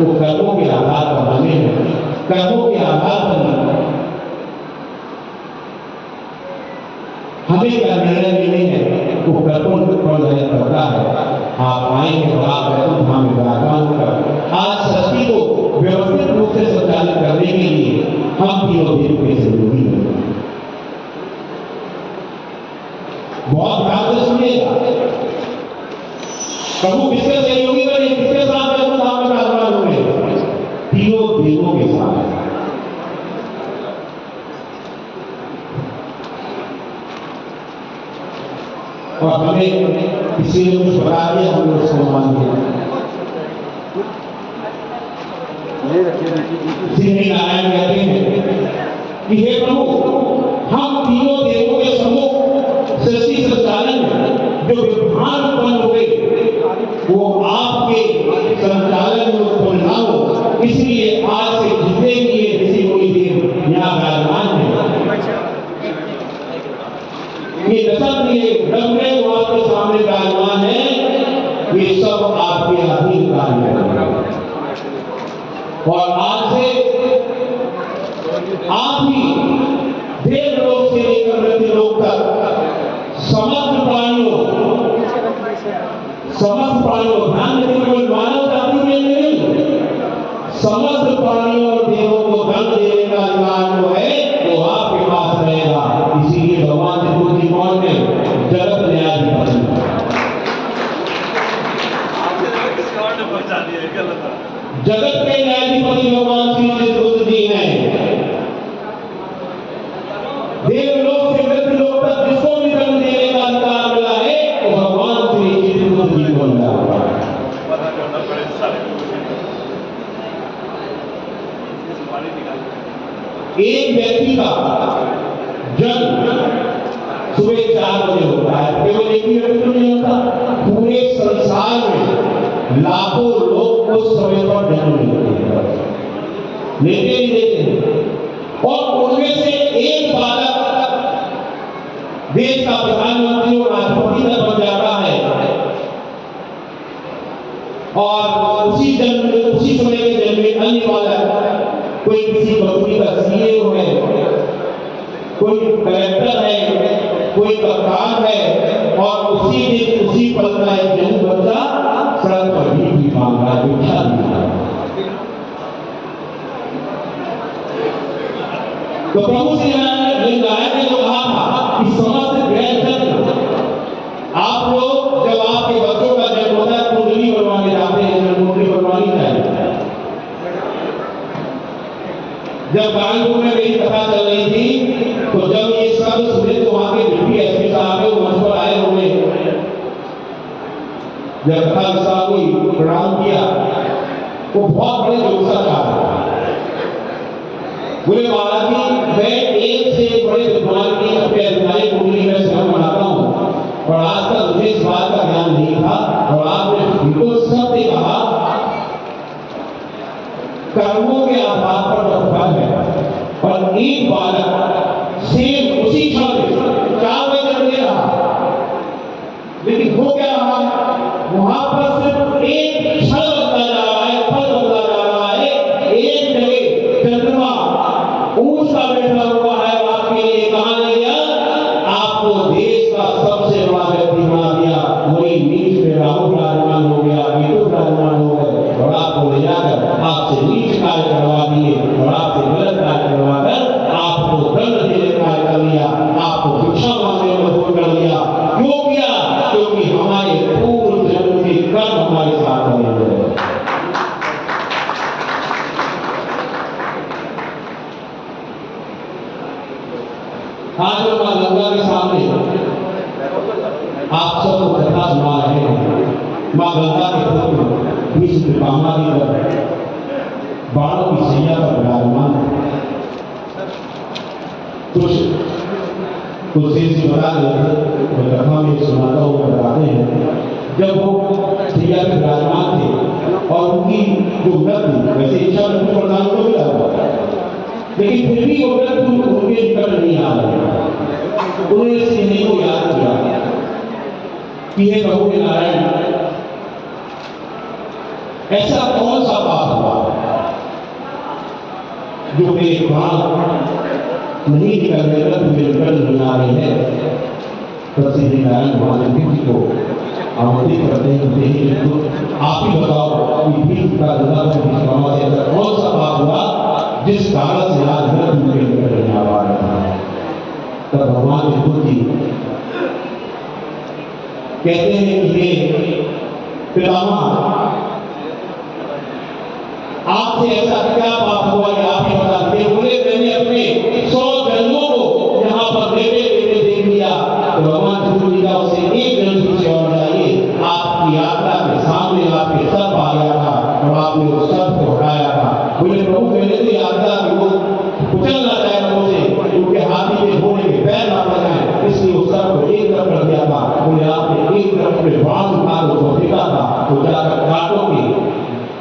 वो कर्मों के आधार पर होने हैं। कर्मों के आधार पर हमें क्या निर्णय लेने हैं वो कर्मों पर निर्भर करता है। आप आएंगे और आप वैकुंठ धाम में विराजमान होकर आज सृष्टि को व्यवस्थित रूप से संचालित करने के लिए हम तीनों देव के सहयोगी हैं। बहुत ध्यान से सुनिएगा, प्रभु किसके सहयोगी बने, किसके साथ वैकुंठ धाम में विराजमान होंगे? तीनों देवों के साथ। और हमें इसीलिए कुछ बता दिया, हम लोग उसको मान दिया। श्री नारायण कहते हैं कि हे प्रभु, हम तीनों देवों के सम्मुख सृष्टि संचालन में जो विभाग उत्पन्न हुए वो आपके संचालन में उत्पन्न ना हो, इसलिए आज से जितने भी ये ऋषि मुनि देव यहाँ विराजमान हैं, ये दशक ये ब्रह्मे आपके सामने विराजमान है, ये सब आपके अधीन कार्य है। और आज से आप ही देवलोक से लेकर मृत्युलोक तक समस्त प्राणियों ध्यान देने केवल मानव जाति के लिए नहीं, समस्त प्राणियों और देवों को दंड देने का अधिकार जो है वो आपके पास रहेगा। इसीलिए भगवान विष्णु जी कौन है? जगत न्यायाधीश। जगत के न्यायाधिपति भगवान श्री विष्णु जी हैं। देवलोक से मृत्युलोक तक जिसको भी दंड देने का अधिकार मिला है वो भगवान श्री विष्णु जी को मिला हुआ है। एक व्यक्ति का जन्म सुबह 4 बजे होता है, केवल एक ही व्यक्ति नहीं होता, पूरे संसार में लाखों लोग उस समय पर जन्म लेते हैं और उनमें से एक बालक देश का प्रधानमंत्री और राष्ट्रपति तक बन जाता है और उसी समय के जन्मे अन्य बालक कोई किसी कंपनी का सीईओ है, कोई कलेक्टर है, कोई कप्तान है और उसी दिन उसी पद का एक जन्म बच्चा सड़क पर भी मांग रहा है, भिक्षा भी मांग रहा है। तो प्रभु श्री नारायण ने जो कहा था कि समस्त ग्रह चक्र आप लोग जब आपके बच्चों का जन्म होता है कुंडली बनवाने जाते हैं, कुंडली बनवानी चाहिए। जब कानपुर में मेरी कथा चल रही थी तो जब ये सब सुने तो वहां के डिप्टी एसपी साहब मंच पर आए हुए जब खालसा को प्रणाम किया, वो बहुत बड़े जोश से कहा, बोले महाराज जी, मैं एक से बड़े विद्वान की अपने अधिकारी कुंडली में स्वयं बनाता हूँ, और आज तक मुझे इस बात का ज्ञान नहीं था, और आपने बिल्कुल सत्य कहा, कर्मों के आधार पर फल है। और एक बालक सेम उसी क्षण 4 बजे कर दे रहा, लेकिन हो क्या रहा, वहां पर सिर्फ एक क्षण बदला जा रहा है, फल बदला जा रहा है। एक जगह चंद्रमा ऊंच का बैठा हुआ है, आपके लिए कहां ले गया, आपको देश का सबसे बड़ा व्यक्ति बना दिया, वही नीच में राहुल राजमान हो गया, नीतू राजमान हो गए, और आपको ले जाकर आपसे नीच कार्य करवा दिए, और आपसे गलत कार्य करवाकर आपको दंड देने का कार्य कर लिया, आपको भिक्षा मांगने में मजबूर कर दिया। क्यों किया? क्योंकि हमारे पूर्व जन्म के कर्म हमारे साथ बने हुए हैं। आज जो मां गंगा के सामने आप सबको कथा सुना रहे हैं, मां गंगा के पुत्र विष्णु पितामह जी बाणों की सैया पर विराजमान तुलसी जी बता रहे थे, कथा में सुनाता हुआ बताते हैं, जब वो सैया पे विराजमान थे और उनकी जो मृत्यु, वैसे इच्छा मृत्यु प्रदान को मिला हुआ, लेकिन फिर भी वो मृत्यु उनके निकट नहीं आ रही। उन्होंने सिंह को याद किया कि हे प्रभु नारायण, ऐसा कौन सा पाप हुआ जो मेरे प्राण नहीं निकलने तक मेरे निकल नहीं आ रही है। तब श्री नारायण भगवान जी को आमंत्रित करते हैं, तो आप ही बताओ कि भीख का गंगा से ऐसा कौन सा पाप हुआ जिस कारण से आज मृत्यु मेरे निकल नहीं आ पा रहा है। तब भगवान विष्णु जी कहते हैं कि हे पितामह, आपसे ऐसा क्या पाप हुआ कि आप ही बता दीजिए। बोले मैंने अपने 100 जन्मों को यहाँ पर लेटे लेटे देख लिया, तो भगवान विष्णु जी का उसे एक जन्म की सेवा चाहिए। आपकी यात्रा के सामने आपके सर्प आ गया था और आपने उस सर्प को हटाया था। बोले प्रभु मैंने तो यात्रा की वो कुचलना चाहे मुझे, क्योंकि हाथी के घोड़े के पैर ना पड़ जाए, इसलिए उस सर्प को एक तरफ कर दिया था। बोले आपने एक तरफ में बाण उठा उसको फेंका था, तो जाकर कांटों के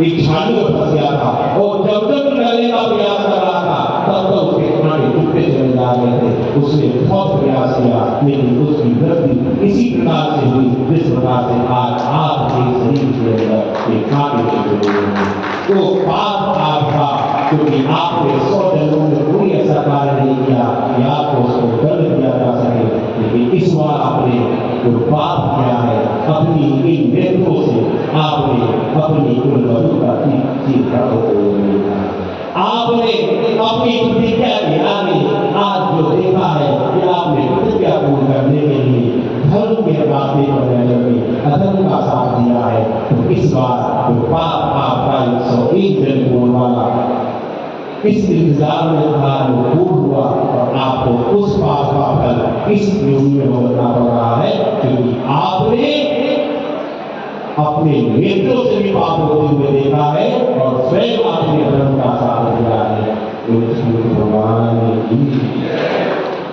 एक झाड़ी में फंस गया था, और जब तक निकलने का प्रयास कर रहा था तब तक उसके कांटे टूटते चले जा रहे थे। उसने बहुत प्रयास किया, लेकिन उसकी मृत्यु इसी प्रकार से हुई जिस प्रकार से आज आपके शरीर के अंदर एक कांटे टूटे हुए हैं। तो पाप आपका, क्योंकि आपने 100 जन्मों में कोई ऐसा कार्य नहीं किया कि आपको उसको दंड दिया जा सके, लेकिन इस बार आपने जो पाप किया है, अपनी इन नेत्रों से आपने अपनी कुलवधु का चीर आपने अपनी प्रतिज्ञा के आगे आज जो देखा है कि आपने प्रतिज्ञा पूर्ण करने के लिए धर्म के रास्ते पर रहकर अधर्म का साथ दिया है। तो इस बार जो पाप आपका 101 जन्म होने वाला इस इंतजार में था वो पूर्ण हुआ, और आपको उस पाप का फल इस योनि में भुगतना पड़ रहा है, क्योंकि आपने अपने नेत्रों से भी पाप होते हुए देखा है और स्वयं आपने धर्म का साथ दिया है। भगवान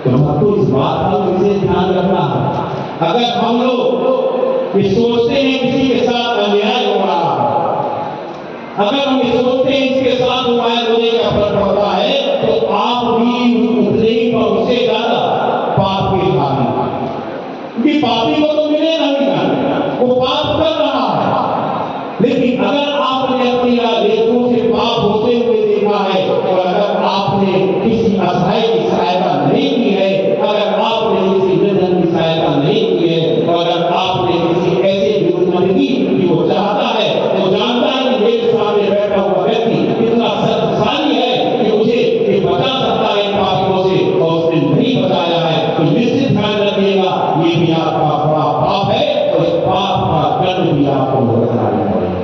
तो हमको इस बात का विशेष ध्यान रखना है। अगर हम लोग ये सोचते हैं किसी के साथ अन्याय हो रहा है, अगर हम ये सोचते हैं इसके साथ उपाय होने का फर्क पड़ता है, तो आप भी उतने ही पर उससे ज्यादा पाप के भागी, क्योंकि पापी को तो मिलेगा नहीं, वो पाप कर रहा है। लेकिन अगर आपने अपनी लेखों से पाप होते हुए देखा है, और अगर आपने किसी असहाय की सहायता नहीं की है, अगर आपने किसी निर्धन की सहायता नहीं की है, और अगर आपने किसी ऐसे जरूरतमंद की कि वो चाहता है, वो जानता है कि मेरे सामने बैठा हुआ व्यक्ति इतना शक्तिशाली है कि मुझे ये बचा सकता है पापों से, और उसने नहीं बचाया है, तो निश्चित ध्यान रखिएगा ये भी आपका बड़ा पाप है, और इस पाप का दंड भी आपको भुगतना पड़ेगा।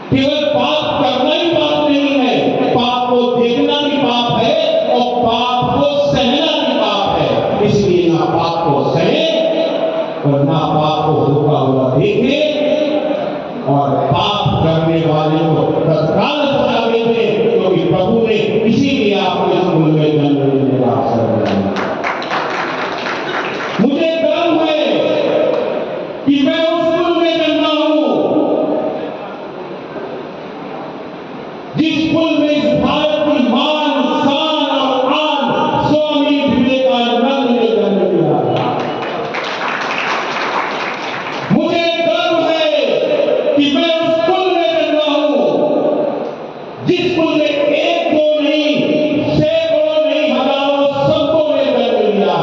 केवल पाप करना ही पाप नहीं है, पाप को देखना भी पाप है, और पाप को सहना भी पाप है। इसलिए ना पाप को सहे और ना पाप को होता हुआ देखे और पाप करने वाले को तत्काल सजा देते, क्योंकि प्रभु ने इसीलिए आपको इस कुल में जन्म लेने का अवसर दिया। मुझे गर्व है कि मैं उस कुल में जन्मा हूं जिस कुल में इस भारत की मान, शान और आन स्वामी विवेकानंद ने जन्म लिया। मुझे गर्व है कि मैं उस कुल में जन्मा हूं जिस कुल में एक दो नहीं, सैकड़ों नहीं, हजारों सबकों ने जन्म लिया।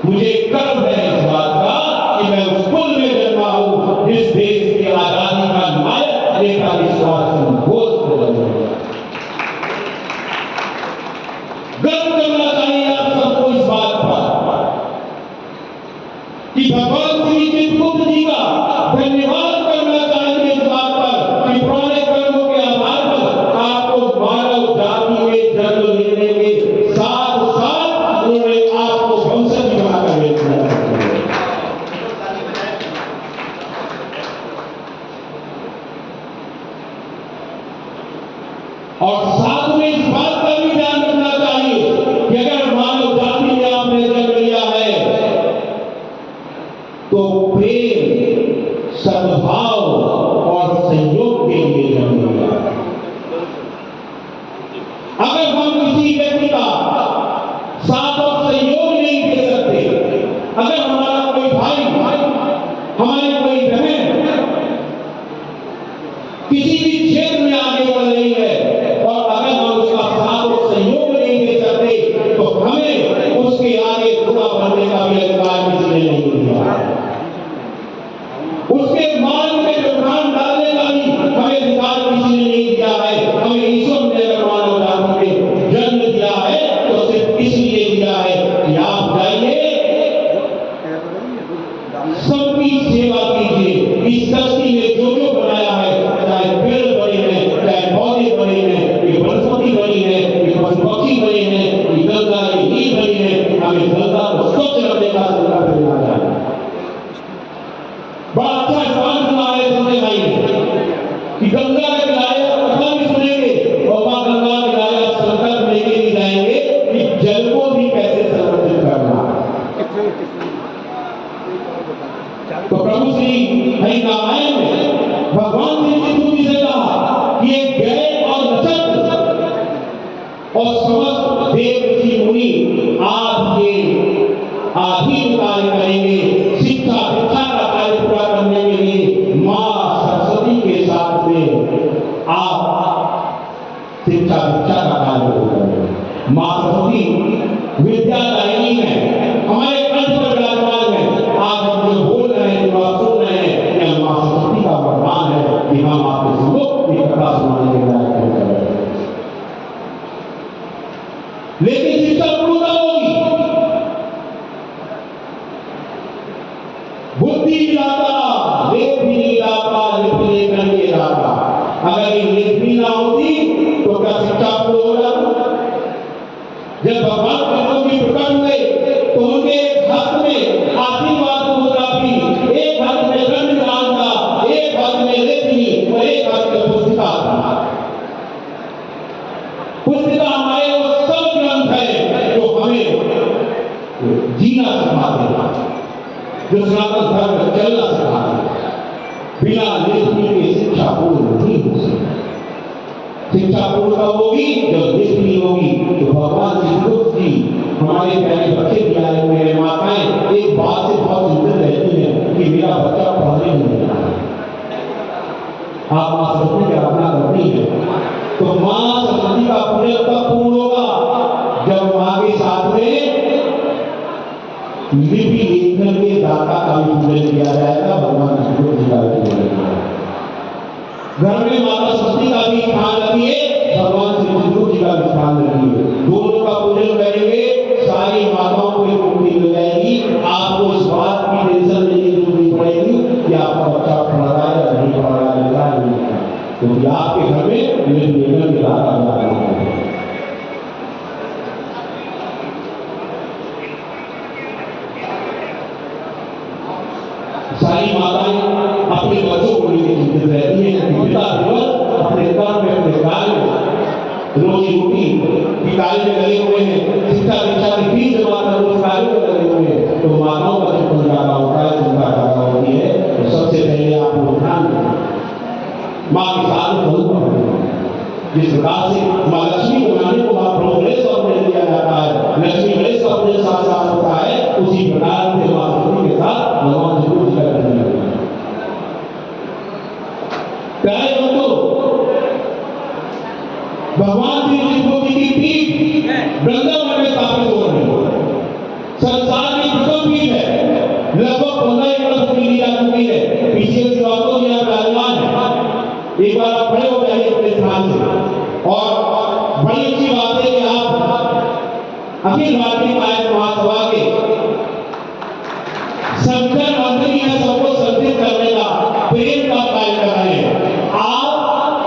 मुझे गर्व है इस बात का कि मैं उस कुल में जन्मा हूं जिस देश की आजादी का नायक नेताजी सुभाष चंद्र बोस को जन्म दिया। गर्व करना चाहिए आप सबको इस बात पर कि भगवान श्री चित्रगुप्त जी का धन्यवाद करना चाहिए इस बात पर कि पुराने कर्मों के आधार पर आपको मानव जाति में जन्म लेने के साथ साथ उन्होंने आपको वंशज बनाकर भेज दिया। और साथ में इस बात का भी ध्यान रखना चाहिए कि अगर मानव जाति में आपने जन्म लिया है तो प्रेम, सद्भाव और सहयोग के लिए जन्म लिया है। अगर हम किसी व्यक्ति का साथ और सहयोग नहीं दे सकते, अगर हमारा कोई भाई, हमारी कोई बहन किसी भी क्षेत्र में आगे बढ़ रही है और अगर हम उसका साथ और सहयोग नहीं दे सकते तो हमें उसके आगे पूरा बढ़ने का भी अधिकार किसी ने नहीं दिया। उसके मान में व्यवधान डालने का भी हमें अधिकार किसी ने नहीं दिया है। हमें ईश्वर ने अगर मानव जाति में जन्म दिया है तो सिर्फ इसलिए दिया है कि आप जाइए, सबकी सेवा कीजिए। इस धरती में जो जो बनाया है, चाहे पेड़ बने हैं, चाहे पौधे बने हैं, ये वनस्पति बनी है, ये पशु पक्षी बने हैं, ये गंगा की नींव बनी है, हमें गंगा को स्वच्छ रखने का संकल्प लेना चाहिए। बड़ा अच्छा सवाल सुना है सुनने भाई कि गंगा के किनारे कथा भी सुनेंगे और वहां गंगा के किनारे संकल्प लेके भी जाएंगे कि जल को भी कैसे संरक्षित करना है। तो प्रभु श्री हरि रामायण में भगवान श्री चित्रगुप्त जी से कहा कि एक गए और नक्षत्र और समस्त देव ऋषि मुनि आपके आधीन कार्य करेंगे। शिक्षा दीक्षा का कार्य पूरा करने के लिए मां सरस्वती के साथ में आप शिक्षा दीक्षा का कार्य करेंगे। मां सरस्वती विद्यादायिनी है, हमारे कंठ पर विराजमान है। आज हम जो बोल रहे हैं, जो आप सुन रहे हैं, यह मां सरस्वती का वरदान है कि हम आपके सम्मुख ये कथा सुनाने के लायक कर रहे हैं। लेकिन शिक्षा पूर्ण होगी, बुद्धि लाता, वेद भी नहीं लाता, लिपि लेखन के लाता। अगर ये लिपि ना होती तो क्या शिक्षा पूर्ण हो जाता? जब भगवान कृष्ण जी प्रकट हुए तो उनके हाथ में आशीर्वाद मुद्रा थी, एक हाथ में दंड दान था, एक हाथ में लेखनी और एक हाथ में पुस्तिका था। पुस्तिका हमारे वो सब ग्रंथ है जो हमें जीना सिखाते हैं, जो सनातन धर्म में चलना सिखाते हैं। बिना लेखनी के शिक्षा पूर्ण नहीं हो सकती। शिक्षा पूर्ण कब होगी? जब लेखनी होगी। तो भगवान चित्रगुप्त जी हमारे प्यारे बच्चे भी आए हुए हैं। माताएं एक बात से बहुत चिंतित रहती हैं कि मेरा बच्चा पढ़ने नहीं जा रहा। आप मां सरस्वती की आराधना करनी है तो मां सरस्वती का पूजन तब पूर्ण होगा जब मां के साथ में लिपि लेखन के दाता का भी पूजन किया जाएगा। भगवान चित्रगुप्त जी का भी पूजन किया जाएगा। घर में माता सरस्वती का भी ध्यान रखिए, भगवान श्री चित्रगुप्त जी का भी ध्यान रखिए। दोनों का पूजन करेंगे, सारी माताओं को एक मुक्ति मिल जाएगी। आपको इस बात की टेंशन लेने की जरूरत नहीं पड़ेगी कि आपका बच्चा पढ़ रहा है या नहीं पढ़ रहा है, लिख रहा है नहीं लिख रहा है, क्योंकि आपके घर में लेखन के दाता है। सारी माताएं अपने बच्चों को लेकर चिंतित रहती हैं कि पिता दिवस अपने कर्म में अपने कार्य में रोजी रोटी की कार्य में लगे हुए हैं, शिक्षा दीक्षा की फीस जमा कर उस कार्य में लगे हुए हैं, तो माताओं का चिंतन ज्यादा होता है, चिंता ज्यादा होती है। तो सबसे पहले आप लोग ध्यान दें माँ के साथ बहुत जिस प्रकार से माँ लक्ष्मी को बनाने को महाप्रभु गणेश अपने दिया जाता है, लक्ष्मी गणेश का अपने साथ साथ होता है, उसी प्रकार से माँ लक्ष्मी के साथ भगवान जरूर जी का करने लगता है। प्यारे दोस्तों, भगवान श्री कृष्ण की पीठ वृंदावन में स्थापित हो रही है, संसार की प्रथम पीठ है, लगभग 15 एकड़ भूमि जा चुकी है। पीछे श्लोकों में विराजमान है, एक बार आप खड़े हो जाइए अपने स्थान से। और बड़ी अच्छी बात है कि आप अखिल भारतीय कायस्थ महासभा के संगठन मंत्री हैं, सबको संतुष्ट करने का प्रेम का कार्य कर रहे हैं। आप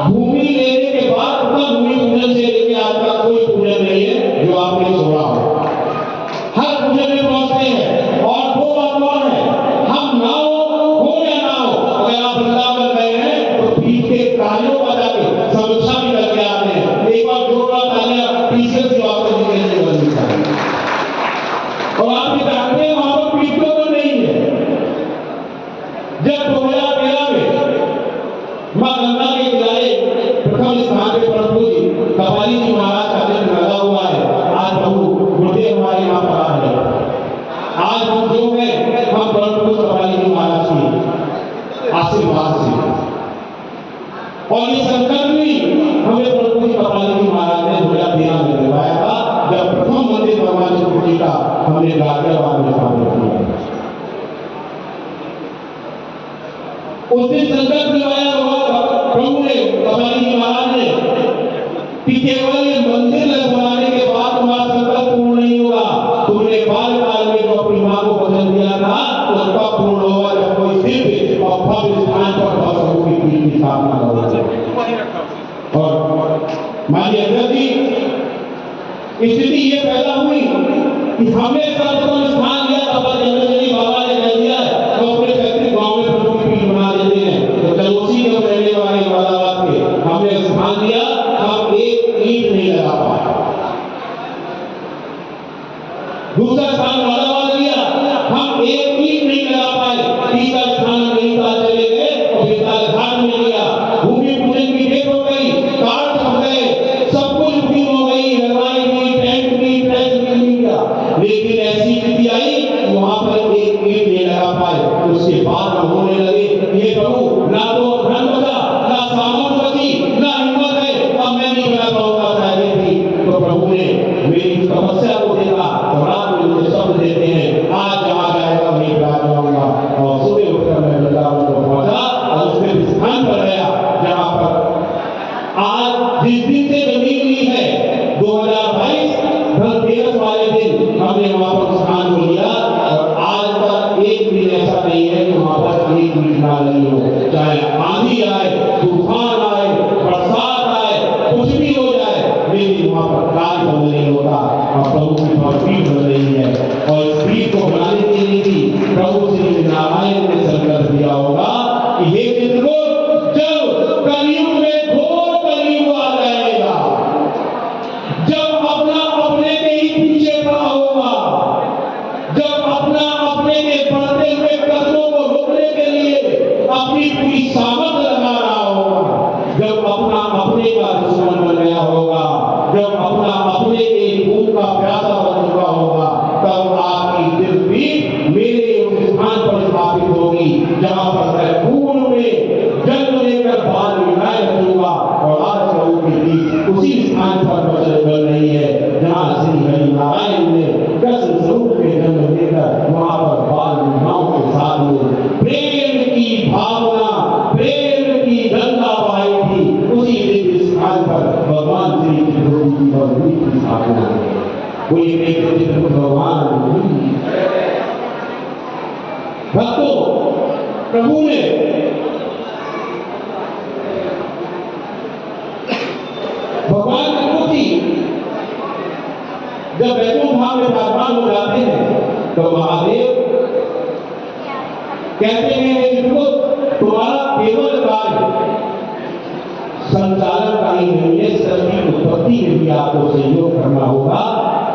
भूमि लेने के बाद प्रथम भूमि पूजन से लेकर आज तक कोई पूजन नहीं है जो आपने छोड़ा हो, हर पूजन में पहुंचते हैं। और दो बात और है, हम ना हो या ना हो, अगर आप वृंदावन गए हैं तो पीठ के कार्यों का जाके समीक्षा भी करके आते हैं। एक बार जोड़ा तालियां पीछे से आपको निकलने वाली चाहिए। और आप ये जानते हैं वहां पर पीठ तो नहीं है। जब 2013 में मां गंगा के किनारे प्रथम स्थान पे प्रभु जी कपाली जी महाराज का चित्र लगा हुआ है। आज प्रभु गुरुदेव हमारे यहाँ पर आ रहे, आज हम जो हैं हम प्रभु कपाली जी महाराज की आशीर्वाद से, और ये संकल्प भी हमें प्रभु जी कपाली जी महाराज ने 2013 में दिलवाया था, जब प्रथम मंदिर भगवान शिव जी का हमने गाजियाबाद में स्थापित किया। उस दिन संकल्प दिलवाया प्रभु ने कपाली जी महाराज ने कि केवल ये मंदिर बनाने के बाद तुम्हारा संकल्प पूर्ण नहीं होगा, तुमने बाल काल में जो अपनी मां को वचन दिया था वो तब पूर्ण होगा जब कोई दिव्य और भव्य स्थान पर भगवान की पीठ की स्थापना करोगे। और माननीय अध्यक्ष जी, स्थिति ये पैदा हुई कि हमने सर्वप्रथम स्थान लिया था, जगदीश बाबा ने कह दिया है तो अपने पैतृक गांव में प्रभु की पीठ बना देते हैं। तो जलोसी के रहने वाले मुरादाबाद के हमने स्थान लिया, हम एक ईंट नहीं लगा पाए। दूसरा स्थान मुरादाबाद लिया, हम एक ईंट नहीं लगा पाए। तीसरा स्थान नहीं था, चले गए और विशाल घाट में लिया। भूमि पूजन की डेट हो गई, कार्ड छप गए, सब कुछ बुकिंग हो गई, हलवाई भी, टेंट भी, प्रेस भी मिल गया, लेकिन ऐसी स्थिति आई वहां पर एक ईंट नहीं लगा पाए। उसके बाद हम होने लगे ये प्रभु ना तो धन बचा, ना सामर्थ बची, ना हिम्मत है, अब मैं नहीं बना पाऊंगा चाहिए थी। तो प्रभु ने मेरी समस्या को देखा और रात में मुझे शब्द देते हैं, आज जहाँ जाएगा वहीं बना जाऊंगा। और सुबह उठकर मैं वृंदावन को पहुंचा और उसके स्थान पर गया जहाँ पर आज जिस दिन से जमीन ली है 2022 धनतेरस वाले दिन हमने वहां पर स्थान को लिया। और आज तक एक दिन ऐसा नहीं है कि वहां पर एक ईंट ना लगी हो, चाहे आंधी आए, तूफान आए, बरसात आए, कुछ भी हो जाए, लेकिन वहां पर कार्य बंद नहीं होता। और प्रभु की पीठ बन रही है, और इस पीठ को बनाने के लिए भी प्रभु श्री नारायण ने संकल्प दिया होगा कि हे चित्रकूट, जब कलयुग में घोर कलयुग आ जाएगा, जब अपना अपने के ही पीछे पड़ा होगा, जब अपना अपने के बढ़ते हुए कदमों को रोकने के लिए अपनी पूरी सामर्थ लगा रहा होगा, जब अपना अपने का दुश्मन बन गया होगा, जब अपना अपने के खून का प्यासा बन चुका होगा, तब आपकी दिल भी मेरे उस स्थान पर स्थापित होगी जहां पर मैं पूर्ण में जन्म लेकर बाल विनाय रखूंगा। और आज प्रभु की पीठ उसी स्थान पर बचल कर रही है जहां श्री हरि नारायण ने कृष्ण स्वरूप में जन्म लेकर वहां पर बाल विवाहों के साथ में प्रेम की भावना, प्रेम की गंगा बहाई थी। उसी दिव्य स्थान पर भगवान श्री कृष्ण की स्थापना है। वो एक भगवान भक्तों, प्रभु ने भगवान कृष्ण जी जब वैकुंठ धाम में विराजमान हो जाते हैं तो महादेव कहते हैं कि तुम्हारा केवल कार्य संचालन का ही नहीं है, सृष्टि उत्पत्ति में भी आपको सहयोग करना होगा।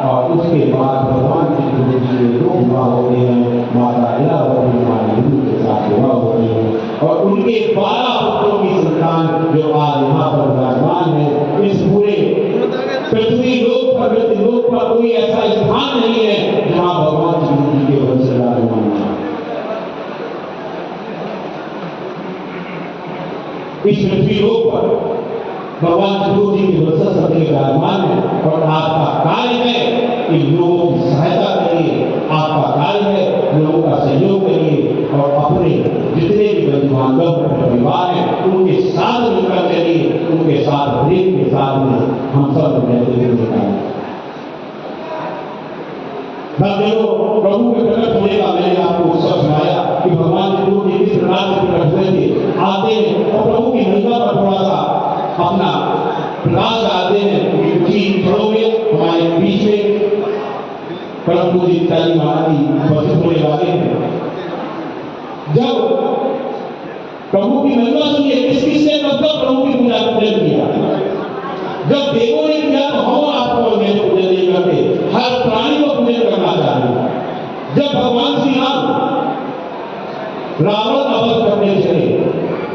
और उसके बाद भगवान श्री कृष्ण के दो विवाह होते हैं, माता लीलावती माता के साथ विवाह होते हैं और उनके 12 पुत्रों की संतान जो आज यहाँ पर विराजमान है। इस पूरे पृथ्वी लोक पर, पृथ्वी लोक पर कोई ऐसा स्थान नहीं है जहाँ भगवान श्री कृष्ण के वंश विराजमान है। इस पृथ्वी लोक पर भगवान विष्णु जी के वंशज सभी विराजमान है और आपका कार्य है कि लोगों की सहायता करिए, आपका कार्य है लोगों का सहयोग करिए और अपने जितने भी बंधु बांधव परिवार हैं उनके साथ मिलकर चलिए, उनके साथ प्रेम के साथ में हम सब रहते हुए प्रभु के प्रकट होने का मैंने आपको उत्सव सुनाया कि भगवान विष्णु जी किस प्रकार से प्रकट हुए थे। आते हैं और प्रभु की महिमा पर थोड़ा सा अपना प्रकाश डालते हैं। कुछ क्षणों में हमारे बीच में परम पूज्य पिताजी महाराज जी उपस्थित होने वाले हैं। जब प्रभु की महिमा सुनिए, किस किसने कब प्रभु की पूजा पूजन किया? जब देवों ने किया तो हम आपको पूजन नहीं करते, हर प्राणी को पूजन करना चाहिए। जब भगवान श्री राम रावण का वध करने चले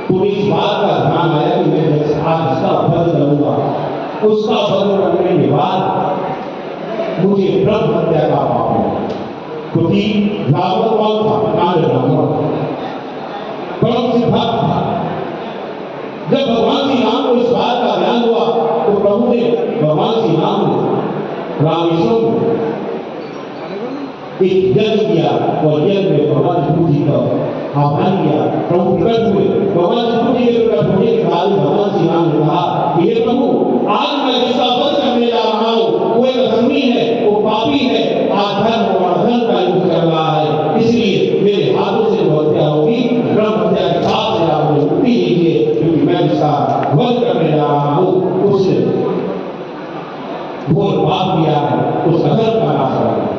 तो इस बात का ध्यान आया कि मैं आज इसका वध करूंगा, उसका वध करने के बाद मुझे ब्रह्म हत्या का पाप है, क्योंकि रावण कौन था? कांड रावण परम सिद्धार्थ था। जब भगवान श्री राम को इस बात का ज्ञान हुआ तो प्रभु ने भगवान श्री राम को रामेश्वर एक यज्ञ किया और यज्ञ में भगवान विष्णु जी का आह्वान किया। प्रभु प्रकट हुए। भगवान विष्णु जी के प्रकट होने के बाद भगवान श्री राम ने कहा कि हे प्रभु, आज मैं जिसका वध करने जा रहा हूँ वो एक अधर्मी है, वो पापी है, अधर्म और अधर्म का युद्ध कर रहा है, इसलिए मेरे हाथों से वो हत्या होगी। ब्रह्म हत्या के पाप से आप मुझे मुक्ति दीजिए, क्योंकि मैं जिसका वध करने जा रहा हूँ उसने घोर पाप किया है, उस अधर्म का नाश करेगा।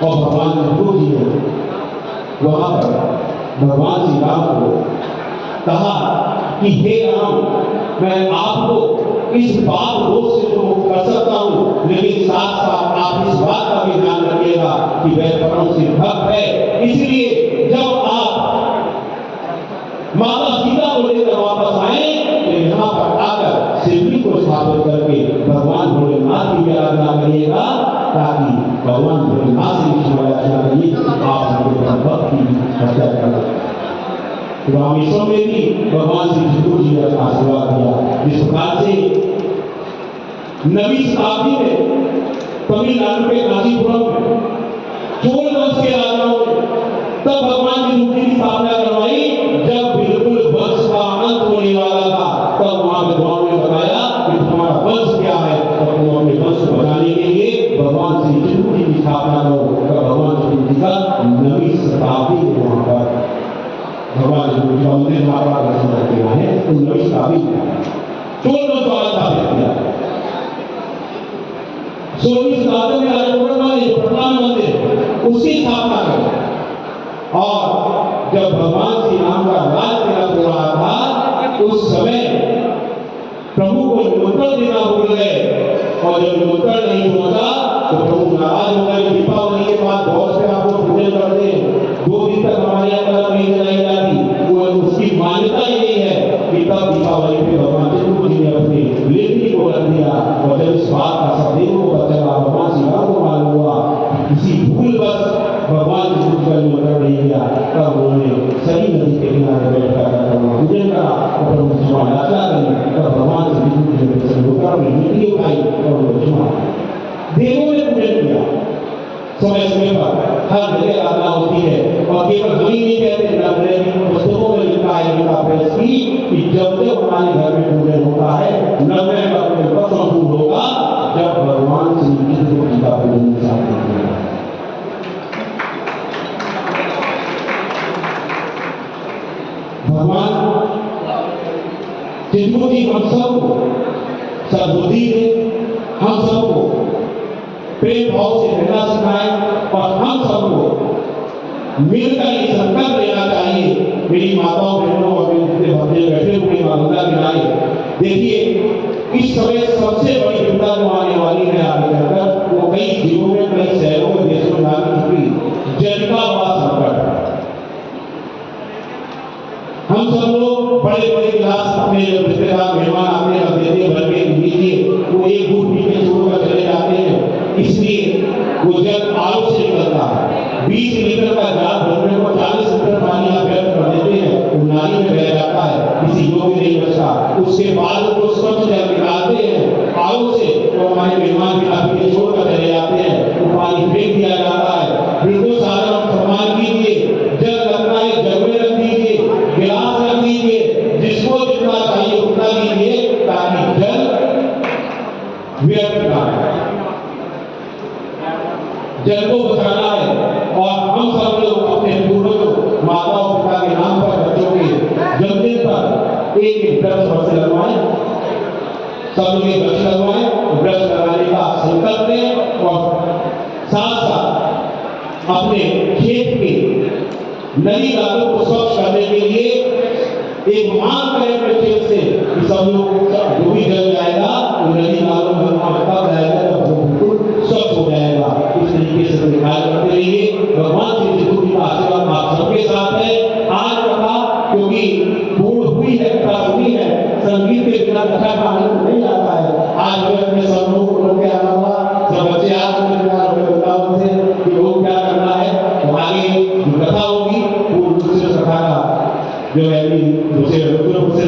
और भगवान विष्णु जी ने वहां पर भगवान श्री राम को कहा कि हे राम, मैं आपको इस पाप दोष से तो मुक्त कर सकता हूं, लेकिन साथ साथ आप इस बात का भी ध्यान रखिएगा कि वह परम सिद्ध भक्त है। इसलिए जब आप माता सीता को लेकर वापस आए तो यहाँ पर आकर शिवजी को स्थापित करके भगवान भोलेनाथ की आराधना करिएगा, ताकि भगवान भोलेनाथ से विश्वास करिए आप हमारे भक्त की हत्या करें। रामेश्वर में भी भगवान श्री विष्णु जी ने आशीर्वाद दिया। जिस प्रकार से 9वीं शताब्दी में तमिलनाडु के कांचीपुरम में चोल वंश के राजाओं ने तब भगवान विष्णु की स्थापना करवाई। जब बिल्कुल वंश का अंत होने वाला था तब वहां विद्वानों ने बताया कि तुम्हारा वंश क्या है, तो तुम अपने वंश को बचाने के लिए भगवान श्री विष्णु की स्थापना करो। तो भगवान श्री विष्णु का 9वीं शताब्दी में वहां पर भगवान विष्णु जी का मंदिर वहां पर दर्शन करके आए हैं। तो 9वीं शताब्दी चोल वंश द्वारा स्थापित किया। 16वीं शताब्दी में राजपुर में पटना में मंदिर उसकी स्थापना करी। और जब भगवान श्री राम का राज तिलक हो रहा था उस समय प्रभु को निमंत्रण देना भूल गए, और जब निमंत्रण नहीं पहुंचा तो प्रभु नाराज हो गए। दीपावली के बाद बहुत से आपको पूजन करते हैं, 2 दिन तक हमारे यहाँ नहीं जलाई जाती, वो उसकी मान्यता ही नहीं है कि तब दीपावली पे भगवान विष्णु जी ने अपनी लेखनी को रख दिया। और जब इस बात का सदैव को पता चला, भगवान श्री राम को मालूम हुआ किसी भूलवश भगवान विष्णु का निमंत्रण नहीं दिया, तब उन्होंने सही नदी के किनारे बैठकर पूजन करा और प्रभु की यात्रा करी। तब भगवान श्री विष्णु जी ने प्रसन्न होकर लेखनी उठाई और उनको देवों ने पूजन किया। समय समय पर हर जगह आराधना होती है और केवल हम ही नहीं कहते, नवग्रह पुस्तकों में लिखा है लिखा प्रेस की कि जब जब हमारे घर में पूजन होता है नवग्रह का पूजन कब संपूर्ण होगा, जब भगवान श्री विष्णु जी का पूजन संपूर्ण होगा। भगवान विष्णु जी हम सबको सद्बुद्धि दे, हम सबको प्रेम भाव से रहना सिखाए और हम सबको मिलकर ये संकल्प लेना चाहिए। मेरी माताओं बहनों और मेरे भक्तों बैठे हुए माता गिराए, देखिए इस समय सबसे बड़ी विपदा जो आने वाली है आगे चलकर, वो कई जिलों में, कई शहरों में, देशों में आने चुकी जल का बड़ा संकट है। हम सब लोग बड़े बड़े गिलास अपने रिश्तेदार मेहमान आते हैं, देते भर के लीजिए, वो एक घूंट पी के छोड़कर चले जाते हैं, इसलिए वो जल आरो से निकलता है। 20 लीटर का जार भरने को 40 लीटर पानी आप व्यर्थ कर देते हैं, वो नाली में बह जाता है, किसी योग्य नहीं बचता। उसके बाद वो स्वच्छ जल निकालते हैं आरो से, तो हमारे मेहमान भी आके छोड़कर चले जाते हैं, वो पानी फेंक दिया जाता है। बिल्कुल साधारण सम्मान कीजिए, जल रखना है जग में रख दीजिए, गिलास रख दीजिए, जिसको जितना चाहिए उतना लीजिए, ताकि जल व्यर्थ ना हो। जल को बचाना है, और हम सब लोग अपने पूर्वजों माताओं पिता के नाम पर बच्चों के जन्मदिन पर एक वृक्ष वर्ष लगवाएं, सब लोग एक वृक्ष लगवाएं, वृक्ष लगाने का संकल्प लें, और साथ साथ अपने खेत के नदी नालों को स्वच्छ करने के लिए एक मांग करें अपने खेत से कि सब लोग जो भी जल जाएगा वो नदी नालों में तब जाएगा जब वो बिल्कुल स्वच्छ हो जाएगा। इस तरीके से निकाल करते रहिए। भगवान श्री विष्णु का आशीर्वाद आप सबके साथ है। आज कथा क्योंकि पूर्ण हुई है, कथा हुई है, संगीत के बिना कथा का आनंद नहीं आता है। आज मैं अपने सब लोगों के अलावा सब बच्चे आज उनसे कि लोग क्या करना है, तो आगे जो कथा होगी वो दूसरे कथा का जो है दूसरे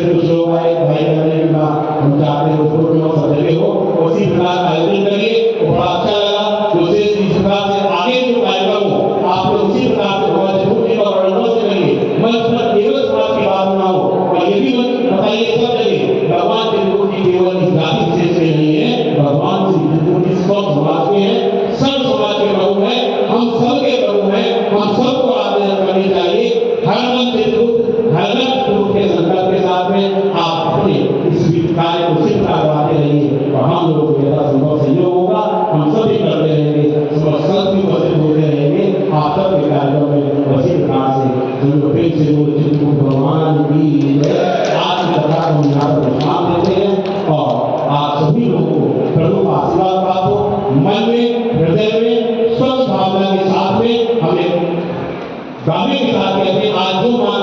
कुछ लोग आए भाई करने की बात हम चाहते हैं उसको सब जगह हो, उसी प्रकार का आयोजन करिए। तो बड़ा अच्छा लगा दूसरे इस प्रकार से आगे जो कार्यक्रम हो आप लोग उसी प्रकार से बहुत झूठी और वर्णनों से करिए। मंच पर केवल समाज की बात ना हो, और ये भी बताइए सब जगह भगवान श्री विष्णु जी केवल इस जाति विशेष के नहीं है, भगवान श्री विष्णु जी सब समाज के हैं, सब समाज के प्रभु हैं, हम सब के प्रभु हैं, हम सबको आदर करनी चाहिए। हर मन से के संकल्प के साथ में आप अपने इस कार्य को सिद्ध करवाते रहिए, और हम लोगों को यथा संभव सहयोग होगा, हम सभी करते रहेंगे, सब भी उपस्थित होते रहेंगे। आप सबके कार्यक्रम में उसी प्रकार से जो प्रेम से भगवान की आज की कथा को हम यहाँ पर विश्राम देते हैं, और आप सभी लोगों को प्रभु का आशीर्वाद प्राप्त हो। मन में, हृदय में, स्वच्छ भावना के साथ में हमें गाने के साथ कहते हैं आज जो मान